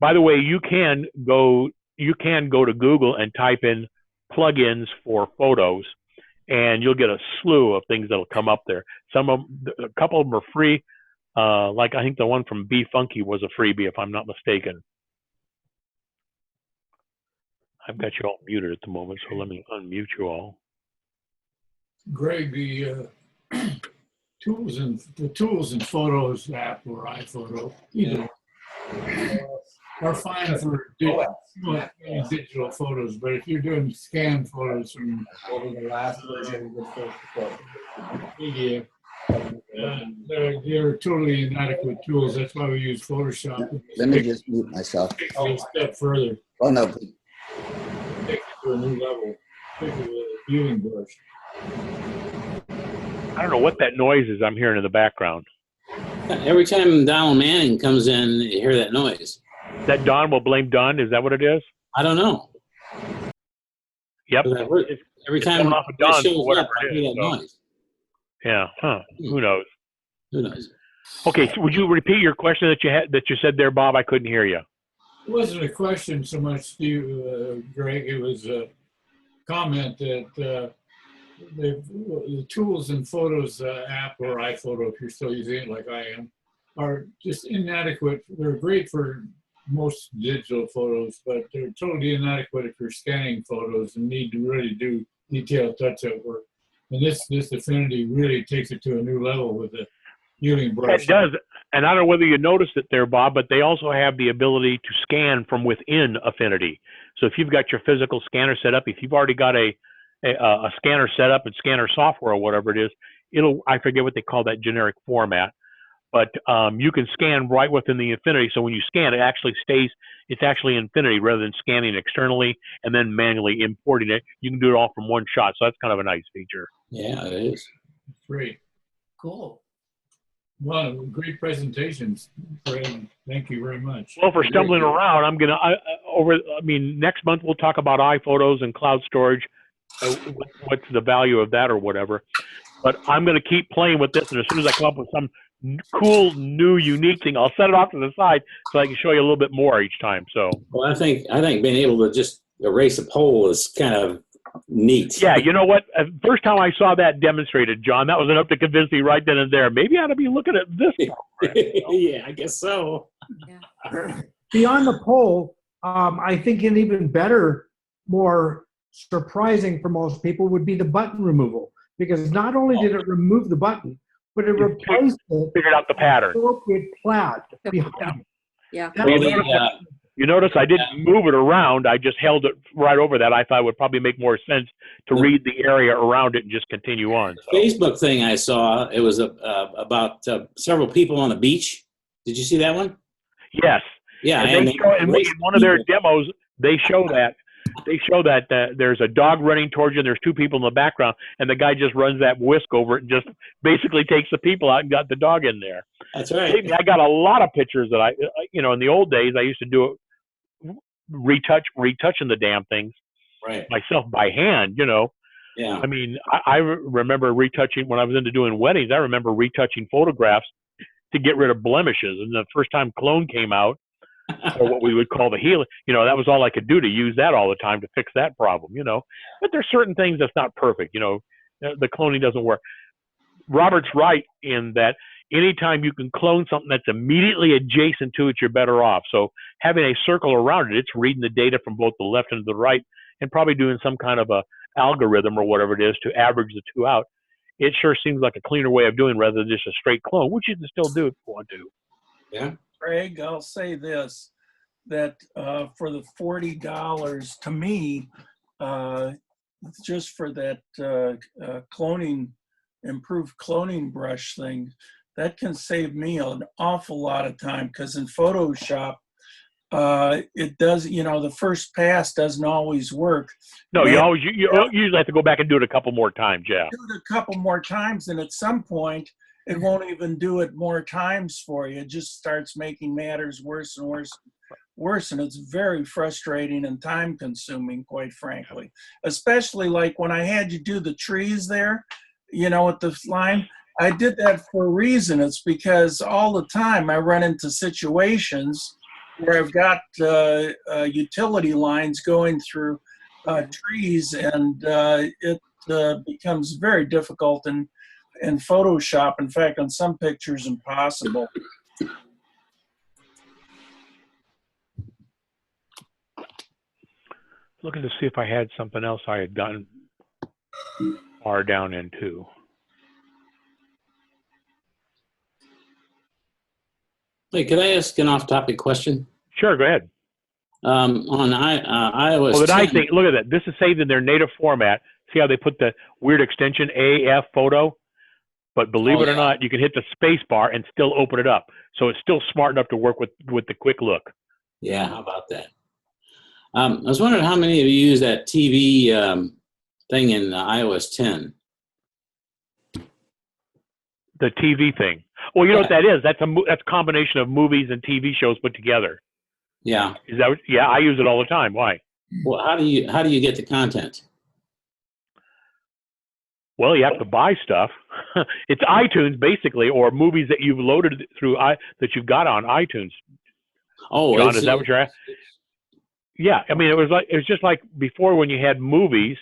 A: By the way, you can go to Google and type in plugins for Photos, and you'll get a slew of things that'll come up there. A couple of them are free. Like I think the one from Be Funky was a freebie, if I'm not mistaken. I've got you all muted at the moment, so let me unmute you all.
F: Greg, the tools and Photos app or iPhoto, either are fine for digital photos, but if you're doing scan photos from over the last version media, they're totally inadequate tools. That's why we use Photoshop.
B: Let me just mute myself.
F: Take it a step further.
B: Oh, no.
F: Take it to a new level. Take it with a viewing brush.
A: I don't know what that noise is I'm hearing in the background.
E: Every time Donald Manning comes in, you hear that noise.
A: That Don will blame Don? Is that what it is?
E: I don't know.
A: Yep.
E: Every time
A: coming off of Don,
E: shows
A: whatever
E: up, I
A: it
E: hear
A: is.
E: that noise.
A: Yeah. Huh. Who knows?
E: Who knows?
A: Okay. So would you repeat your question that you said there, Bob? I couldn't hear you.
F: It wasn't a question so much to you, Greg. It was a comment that the tools and Photos app or iPhoto, if you're still using it like I am, are just inadequate. They're great for most digital photos, but they're totally inadequate if you're scanning photos and need to really do detailed touch-up work. And this Affinity really takes it to a new level with the viewing brush.
A: It does. And I don't know whether you noticed it there, Bob, but they also have the ability to scan from within Affinity. So if you've got your physical scanner set up, if you've already got a scanner set up and scanner software or whatever it is, I forget what they call that generic format, but you can scan right within the Affinity. So when you scan, it's actually Infinity rather than scanning externally and then manually importing it. You can do it all from one shot. So that's kind of a nice feature.
E: Yeah, it is.
F: Great. Cool. Well, great presentations, Fred. Thank you very much.
A: Well, for stumbling around, I'm gonna next month we'll talk about iPhotos and cloud storage. What's the value of that or whatever? But I'm gonna keep playing with this, and as soon as I come up with some cool, new, unique thing, I'll set it off to the side so I can show you a little bit more each time. So.
E: Well, I think being able to just erase a poll is kind of neat.
A: Yeah, you know what? First time I saw that demonstrated, John, that was enough to convince me right then and there. Maybe I ought to be looking at this.
E: Yeah, I guess so.
G: Yeah.
C: Beyond the poll, I think an even better, more surprising for most people would be the button removal. Because not only did it remove the button, but it replaced it.
A: Figured out the pattern.
C: Appropriate plaid behind it.
G: Yeah.
A: You notice I didn't move it around. I just held it right over that. I thought it would probably make more sense to read the area around it and just continue on.
E: So. Facebook thing I saw, it was about several people on a beach. Did you see that one?
A: Yes.
E: Yeah.
A: And in one of their demos, they show that. There's a dog running towards you and there's two people in the background, and the guy just runs that whisk over it and just basically takes the people out and got the dog in there.
E: That's right.
A: I got a lot of pictures that in the old days, I used to do it, retouching the damn things myself by hand,
E: Yeah.
A: I mean, I remember retouching when I was into doing weddings. I remember retouching photographs to get rid of blemishes. And the first time clone came out, or what we would call the healing, that was all I could do to use that all the time to fix that problem, But there's certain things that's not perfect, the cloning doesn't work. Robert's right in that anytime you can clone something that's immediately adjacent to it, you're better off. So having a circle around it, it's reading the data from both the left and the right and probably doing some kind of a algorithm or whatever it is to average the two out. It sure seems like a cleaner way of doing rather than just a straight clone, which you can still do if you want to.
E: Yeah.
H: Craig, I'll say this, that for the $40, to me, just for that improved cloning brush thing, that can save me an awful lot of time, because in Photoshop, it does, the first pass doesn't always work.
A: No, you usually have to go back and do it a couple more times, yeah.
H: Do it a couple more times, and at some point, it won't even do it more times for you. It just starts making matters worse and worse, and it's very frustrating and time-consuming, quite frankly. Especially like when I had you do the trees there, with the line. I did that for a reason. It's because all the time I run into situations where I've got utility lines going through trees, and it becomes very difficult in Photoshop. In fact, on some pictures, impossible.
A: Looking to see if I had something else I had gotten far down into.
E: Hey, could I ask an off-topic question?
A: Sure, go ahead.
E: On iOS.
A: Well, the nice thing, look at that. This is saved in their native format. See how they put the weird extension AF photo? But believe it or not, you can hit the space bar and still open it up. So it's still smart enough to work with the quick look.
E: Yeah, how about that? I was wondering how many of you use that TV thing in iOS 10?
A: The TV thing. Well, you know what that is? That's a combination of movies and TV shows put together.
E: Yeah.
A: Is that? Yeah, I use it all the time. Why?
E: Well, how do you get the content?
A: Well, you have to buy stuff. It's iTunes basically, or movies that you've loaded through that you've got on iTunes.
E: Oh,
A: John, is that what you're asking? Yeah, I mean, it was just like before when you had movies.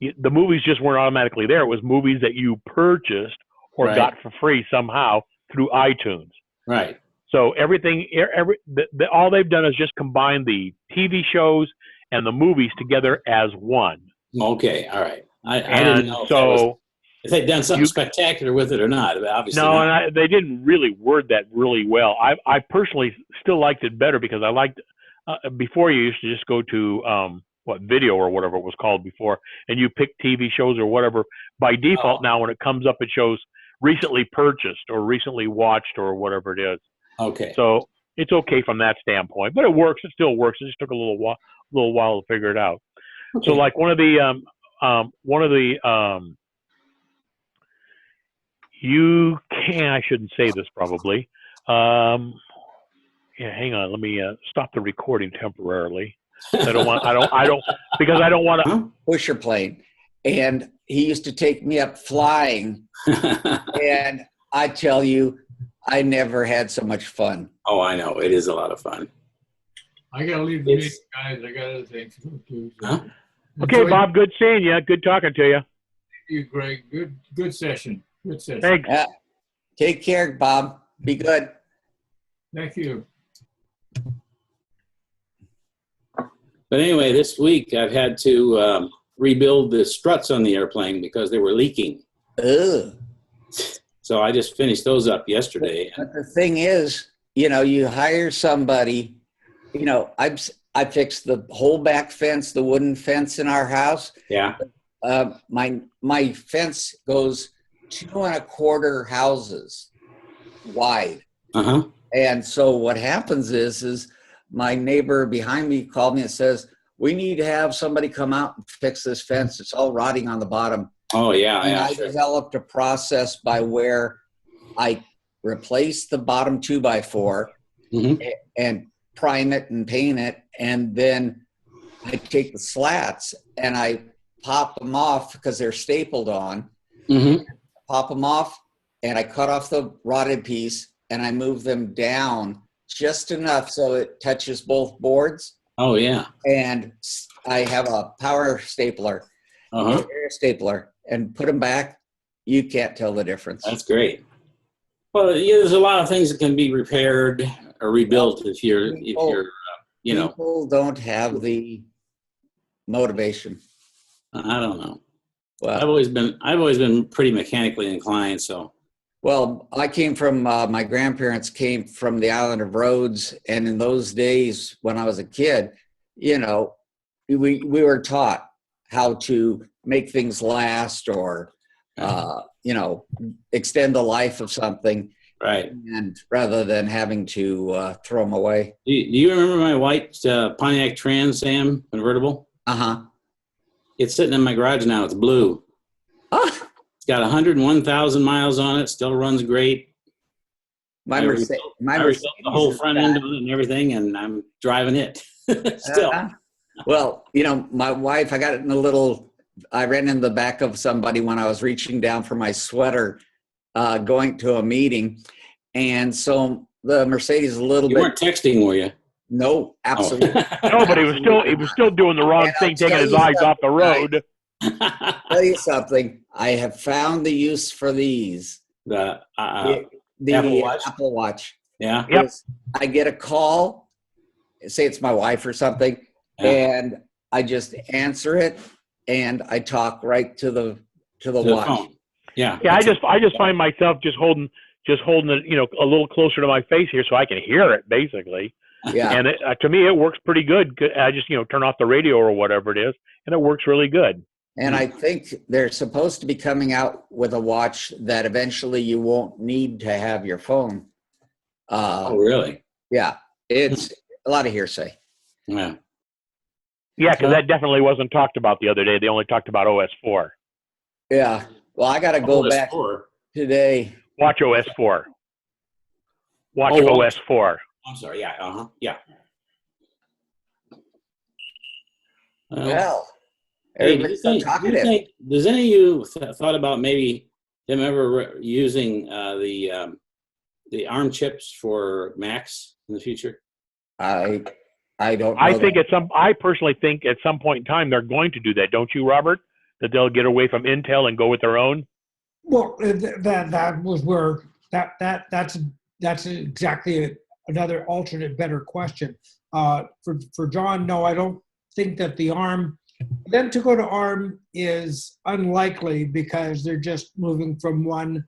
A: The movies just weren't automatically there. It was movies that you purchased or got for free somehow through iTunes.
E: Right.
A: So everything, all they've done is just combine the TV shows and the movies together as one.
E: Okay, all right. I didn't know if they'd done something spectacular with it or not. Obviously,
A: no, and they didn't really word that really well. I personally still liked it better because I liked before you used to just go to video or whatever it was called before, and you pick TV shows or whatever. By default now, when it comes up, it shows recently purchased or recently watched or whatever it is.
E: Okay.
A: So it's okay from that standpoint, but it works. It still works. It just took a little while to figure it out.
E: Okay.
A: So like one of the you can, I shouldn't say this probably. Yeah, hang on. Let me stop the recording temporarily. I don't want to.
B: Pusher plane. And he used to take me up flying. And I tell you, I never had so much fun.
E: Oh, I know. It is a lot of fun.
F: I got to leave the meeting, guys. I got other things to do. So.
E: Huh?
A: Okay, Bob, good seeing you. Good talking to you.
F: Thank you, Greg. Good session. Good session.
A: Thanks.
B: Take care, Bob. Be good.
F: Thank you.
E: But anyway, this week I've had to rebuild the struts on the airplane because they were leaking.
B: Ugh.
E: So I just finished those up yesterday.
B: But the thing is, you hire somebody, I fixed the whole back fence, the wooden fence in our house.
E: Yeah.
B: My fence goes 2 1/4 houses wide.
E: Uh-huh.
B: And so what happens is my neighbor behind me called me and says, we need to have somebody come out and fix this fence. It's all rotting on the bottom.
E: Oh, yeah.
B: And
E: yeah,
B: I
E: sure.
B: developed a process by where I replace the bottom 2x4 and prime it and paint it. And then I take the slats and I pop them off because they're stapled on. Pop them off and I cut off the rotted piece and I move them down just enough so it touches both boards.
E: Oh, yeah.
B: And I have a power stapler, air stapler, and put them back. You can't tell the difference.
E: That's great. Well, yeah, there's a lot of things that can be repaired or rebuilt if you're
B: People don't have the motivation.
E: I don't know.
B: Well,
E: I've always been pretty mechanically inclined, so.
B: Well, I came from, my grandparents came from the island of Rhodes. And in those days when I was a kid, we were taught how to make things last or, extend the life of something.
E: Right.
B: And rather than having to throw them away.
E: Do you remember my white Pontiac Trans Am convertible?
B: Uh-huh.
E: It's sitting in my garage now. It's blue.
B: Oh.
E: It's got 101,000 miles on it. Still runs great.
B: I rebuilt
E: the whole front end of it and everything, and I'm driving it still.
B: Well, my wife, I ran in the back of somebody when I was reaching down for my sweater, going to a meeting. And so the Mercedes is a little bit.
E: You weren't texting, were you?
B: No, absolutely.
A: No, but he was still doing the wrong thing, taking his eyes off the road.
B: Tell you something. I have found the use for these.
E: The
B: Apple Watch.
E: Yeah.
A: Yep.
B: I get a call, say it's my wife or something, and I just answer it, and I talk right to the watch.
E: Phone. Yeah.
A: Yeah, I just find myself just holding it, a little closer to my face here so I can hear it, basically.
B: Yeah.
A: And to me, it works pretty good. I just, turn off the radio or whatever it is, and it works really good.
B: And I think they're supposed to be coming out with a watch that eventually you won't need to have your phone.
E: Oh, really?
B: Yeah. It's a lot of hearsay.
E: Yeah.
A: Yeah, because that definitely wasn't talked about the other day. They only talked about OS 4.
B: Yeah. Well, I got to go back today.
A: Watch OS 4. Watch OS 4.
E: I'm sorry. Yeah. Yeah.
B: Well,
E: hey, does any of you thought about maybe them ever using the ARM chips for Macs in the future?
B: I don't know.
A: I personally think at some point in time they're going to do that, don't you, Robert? That they'll get away from Intel and go with their own.
C: Well, that was where that's exactly another alternate better question. For John, no, I don't think that the ARM. Then to go to ARM is unlikely because they're just moving from one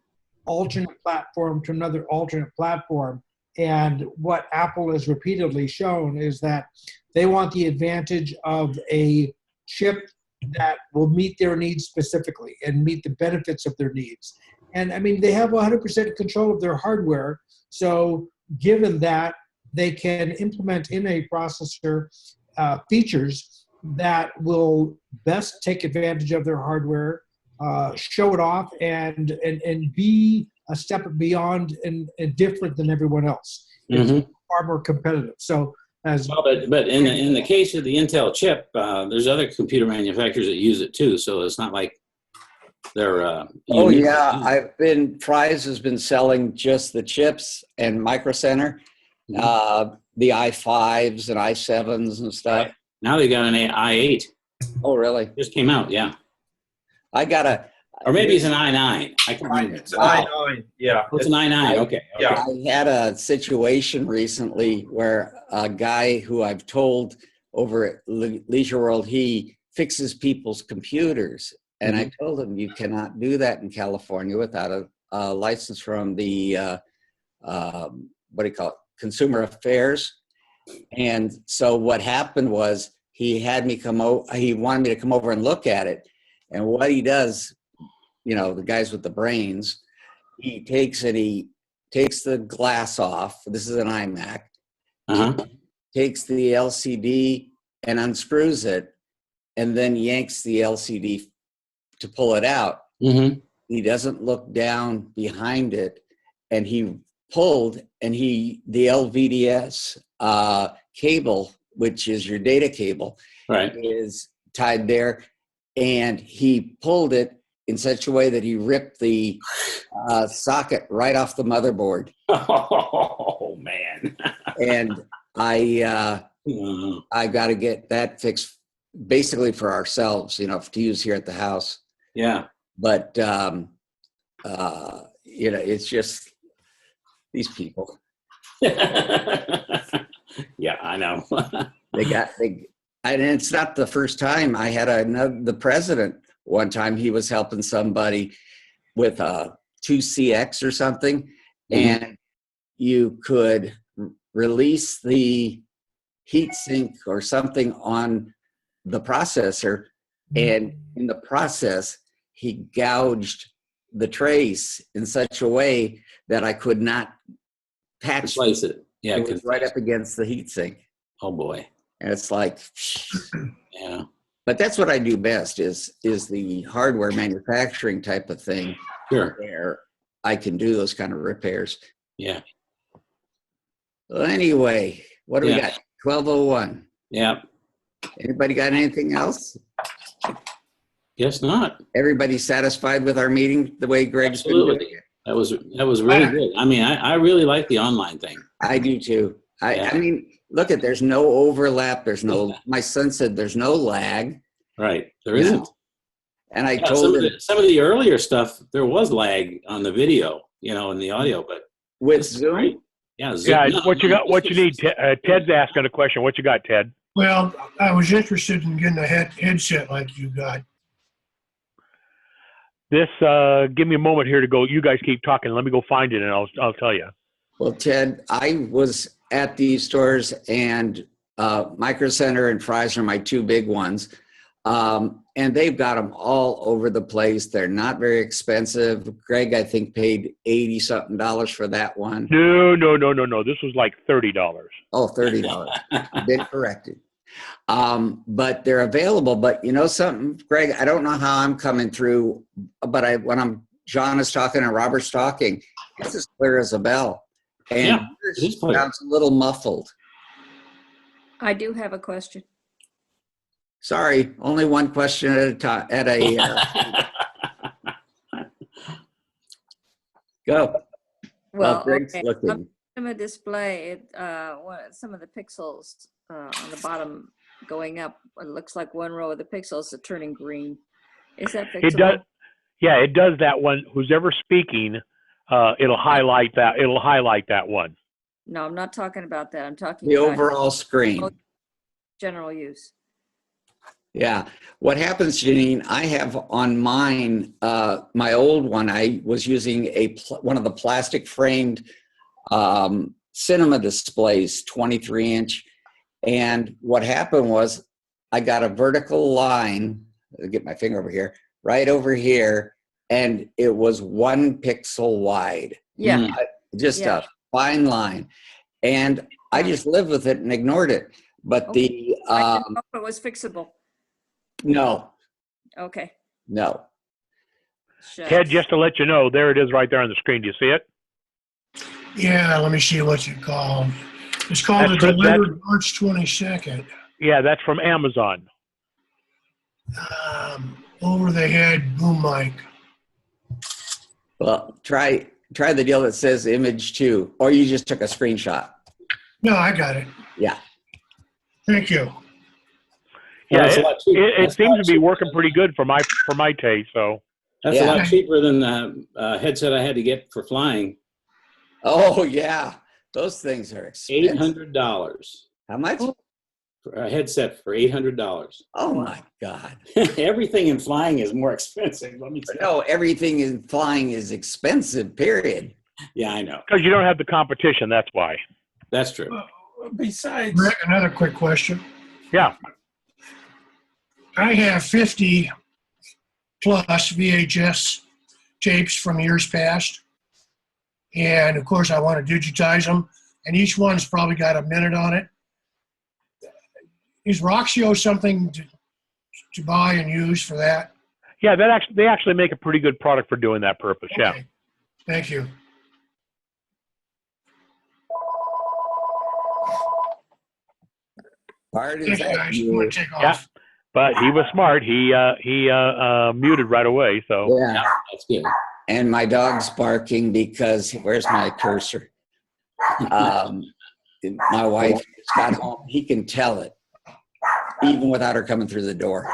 C: alternate platform to another alternate platform. And what Apple has repeatedly shown is that they want the advantage of a chip that will meet their needs specifically and meet the benefits of their needs. And I mean, they have 100% control of their hardware. So given that, they can implement in a processor features that will best take advantage of their hardware, show it off, and be a step beyond and different than everyone else. It's far more competitive. So as
E: well, but in the case of the Intel chip, there's other computer manufacturers that use it too. So it's not like they're.
B: Oh yeah, Fry's has been selling just the chips and Micro Center, the i5s and i7s and stuff.
E: Right. Now they got an i8.
B: Oh really?
E: Just came out, yeah.
B: I got a.
E: Or maybe it's an i9. I can't remember.
J: It's an i9. Yeah.
E: Oh, it's an i9. Okay.
J: Yeah.
B: I had a situation recently where a guy who I've told over at Leisure World, he fixes people's computers. And I told him, you cannot do that in California without a license from the, what do you call it, Consumer Affairs. And so what happened was he had me come over, he wanted me to come over and look at it. And what he does, you know, the guys with the brains, he takes the glass off. This is an iMac. Takes the LCD and unscrews it, and then yanks the LCD to pull it out. He doesn't look down behind it, and he pulled, and the LVDS cable, which is your data cable, is tied there, and he pulled it in such a way that he ripped the socket right off the motherboard.
E: Oh man!
B: And I got to get that fixed, basically for ourselves, you know, to use here at the house.
E: Yeah.
B: But you know, it's just these people.
E: Yeah, I know.
B: And it's not the first time. I had the president one time. He was helping somebody with a 2CX or something, and you could release the heat sink or something on the processor, and in the process, he gouged the trace in such a way that I could not
E: replace it. Yeah,
B: it was right up against the heat sink.
E: Oh boy!
B: And it's like,
E: yeah.
B: But that's what I do best is the hardware manufacturing type of thing.
E: Sure.
B: Where I can do those kind of repairs.
E: Yeah.
B: Well, anyway, what do we got? 12:01.
E: Yeah.
B: Anybody got anything else?
E: Guess not.
B: Everybody satisfied with our meeting the way Greg's been doing it?
E: That was really good. I mean, I really like the online thing.
B: I do too. I mean, look there's no overlap. My son said there's no lag.
E: Right. There isn't.
B: And I told him
E: some of the earlier stuff, there was lag on the video, you know, and the audio, but
B: with Zoom.
E: Great. Yeah. Zoom.
A: Yeah. What you got? What you need? Ted's asking a question. What you got, Ted?
K: Well, I was interested in getting a headset like you got.
A: This, give me a moment here to go. You guys keep talking. Let me go find it, and I'll tell you.
B: Well, Ted, I was at these stores, and Micro Center and Fry's are my two big ones. And they've got them all over the place. They're not very expensive. Greg, I think, paid $80-something for that one.
A: No. This was like $30.
B: Oh, $30. Been corrected. But they're available. But you know something, Greg, I don't know how I'm coming through, but when John is talking and Robert's talking, it's as clear as a bell. And it sounds a little muffled.
G: I do have a question.
B: Sorry, only one question at a time. Go.
G: Well,
B: Greg's
G: okay.
B: looking.
G: On the display, some of the pixels on the bottom going up, it looks like one row of the pixels are turning green. Is that fixable?
A: It does. Yeah, it does that one. Who's ever speaking, it'll highlight that. It'll highlight that one.
G: No, I'm not talking about that. I'm talking
B: the
G: about
B: overall screen.
G: General use.
B: Yeah. What happens, Janine, I have on mine, my old one, I was using one of the plastic framed cinema displays, 23-inch. And what happened was I got a vertical line, I'll get my finger over here, right over here, and it was 1 pixel wide.
G: Yeah.
B: Just
G: Yeah.
B: a fine line. And I just lived with it and ignored it. But the,
G: I didn't know if it was fixable.
B: no,
G: Okay.
B: no.
G: Shucks.
A: Ted, just to let you know, there it is right there on the screen. Do you see it?
K: Yeah, let me see what's it called. It's called
A: That's
K: the
A: good.
K: delivered March 22nd.
A: Yeah, that's from Amazon.
K: Over the head boom mic.
B: Well, try the deal that says image 2, or you just took a screenshot.
K: No, I got it.
B: Yeah.
K: Thank you.
A: Yeah,
E: that's a lot cheaper.
A: it
E: That's a
A: seems
E: lot
A: to be
E: cheaper
A: working
E: than-
A: pretty good for my taste. So
E: That's
B: Yeah.
E: a lot cheaper than the headset I had to get for flying.
B: Oh, yeah. Those things are expensive.
E: $800.
B: How much?
E: For a headset for $800.
B: Oh, my God.
E: Everything in flying is more expensive. Let me tell you.
B: No, everything in flying is expensive, period.
E: Yeah, I know.
A: because you don't have the competition, that's why.
E: That's true.
H: Besides,
K: Rick, another quick question.
A: Yeah.
K: I have 50 plus VHS tapes from years past. And of course, I want to digitize them. And each one's probably got a minute on it. Is Roxio something to buy and use for that?
A: Yeah, they actually make a pretty good product for doing that purpose. Yeah.
K: Okay. Thank you.
B: Bart, is
K: Thank you,
B: that
K: guys. I'm
B: you?
K: going to take
A: Yeah.
K: off.
A: But he was smart. He muted right away. So
B: Yeah.
E: That's good.
B: And my dog's barking because, where's my cursor? My wife just got home. He can tell it, even without her coming through the door.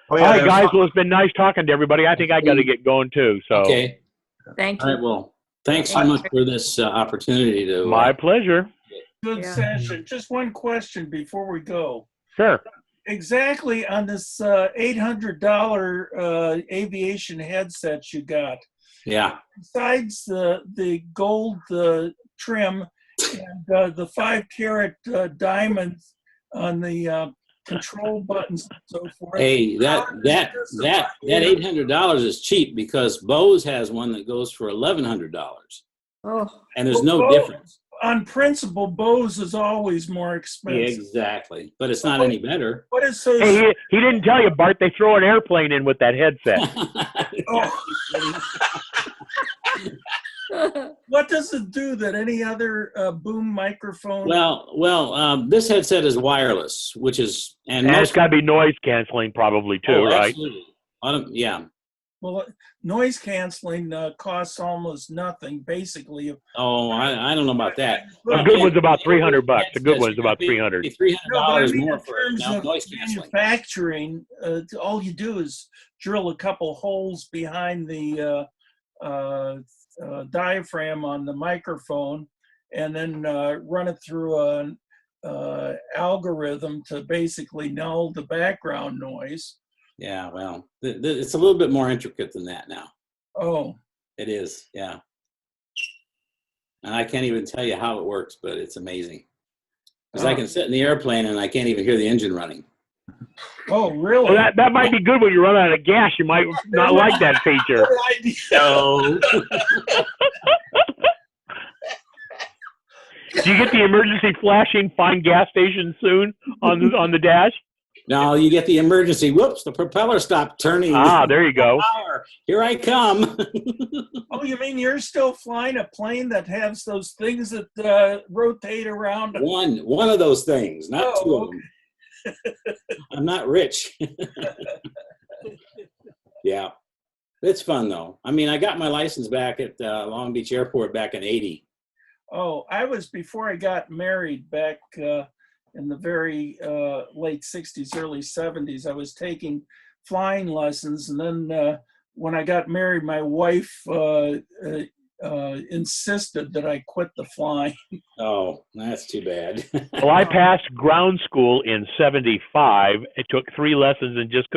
A: all right, guys. Well, it's been nice talking to everybody. I think I got to get going too. So
E: Okay.
G: Thank
E: All
G: you.
E: right. Well, thanks so much for this opportunity to.
A: My pleasure.
H: good
G: Yeah.
H: session. Just one question before we go.
A: Sure.
H: Exactly on this $800 aviation headset you got,
E: Yeah.
H: besides the gold trim and the 5-carat diamonds on the control buttons and so forth.
E: Hey, that $800 is cheap because Bose has one that goes for $1,100,
G: Oh,
E: and there's no
H: Well,
E: difference.
H: On principle, Bose is always more
E: Yeah,
H: expensive.
E: exactly, but it's not any better.
H: What is so?
A: Hey, he didn't tell you, Bart. They throw an airplane in with that headset.
H: What does it do that any other boom microphone?
E: Well, this headset is wireless, which is
A: And it's got to be noise canceling probably too, right?
E: Absolutely. Yeah.
H: Well, noise canceling costs almost nothing, basically.
E: Oh, I don't know about that.
A: The good one's about $300. The good one's about $300.
H: No, but I
E: $300
H: mean,
E: more
H: in
E: for
H: terms of
E: noise canceling.
H: manufacturing, all you do is drill a couple holes behind the diaphragm on the microphone, and then run it through an algorithm to basically null the background noise.
E: Yeah, well, it's a little bit more intricate than that now.
H: Oh,
E: It is, yeah. And I can't even tell you how it works, but it's amazing. Because I can sit in the airplane and I can't even hear the engine running.
H: oh, really?
A: Well, that might be good when you run out of gas. You might not like that feature.
H: Good idea.
E: So,
A: Do you get the emergency flashing "Find gas station soon" on the dash?
E: now you get the emergency. Whoops, the propeller stopped turning.
A: Ah, there you go.
E: Power. Here I come.
H: Oh, you mean you're still flying a plane that has those things that rotate around?
E: One of those things, not two of them. I'm not rich. Yeah. It's fun though. I mean, I got my license back at Long Beach Airport back in '80.
H: Oh, I was before I got married back in the very late 60s, early 70s. I was taking flying lessons. And then when I got married, my wife insisted that I quit the flying.
E: Oh, that's too bad.
A: Well, I passed ground school in '75. It took 3 lessons and just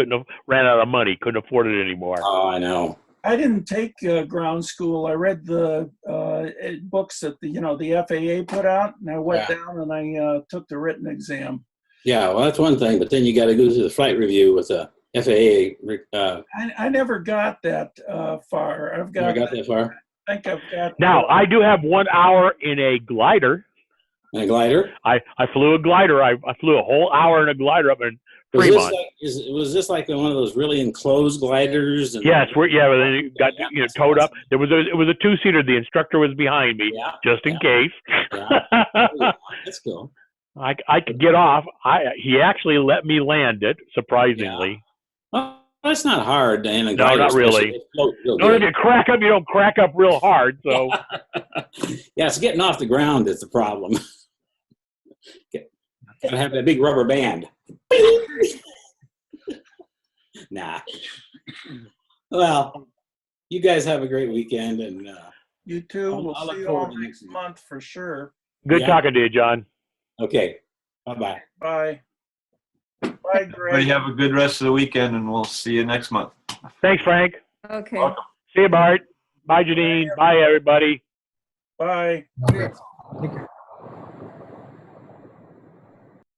A: ran out of money. Couldn't afford it anymore.
E: Oh, I know.
H: I didn't take ground school. I read the books that the FAA put out, and I went down and I took the written exam.
E: Yeah, well, that's one thing, but then you got to go through the flight review with a FAA.
H: I never got that far.
E: Never got that far.
H: I think I've got.
A: Now, I do have 1 hour in a glider.
E: In a glider?
A: I flew a glider. I flew a whole hour in a glider up in Fremont.
E: Was this like one of those really enclosed gliders? And
A: yes, then it got towed up. It was a 2-seater. The instructor was behind me, just in case.
E: Yeah, that's cool.
A: I could get off. He actually let me land it, surprisingly.
E: Well, that's not hard. In a
A: No,
E: glider,
A: not really. No, if you crack up, you don't crack up real hard. So
E: yeah, it's getting off the ground that's the problem. Gotta have that big rubber band. Nah. Well, you guys have a great weekend, and
H: you too. We'll
E: I'll look
H: see you
E: forward
H: all
E: to
H: next month for sure.
A: good talking to you, John.
E: Okay. Bye-bye.
H: Bye. Bye, Greg.
J: Everybody have a good rest of the weekend, and we'll see you next month.
A: Thanks, Frank.
G: Okay.
J: Welcome.
A: See you, Bart. Bye, Janine. Bye, everybody.
H: Bye.
C: Take care.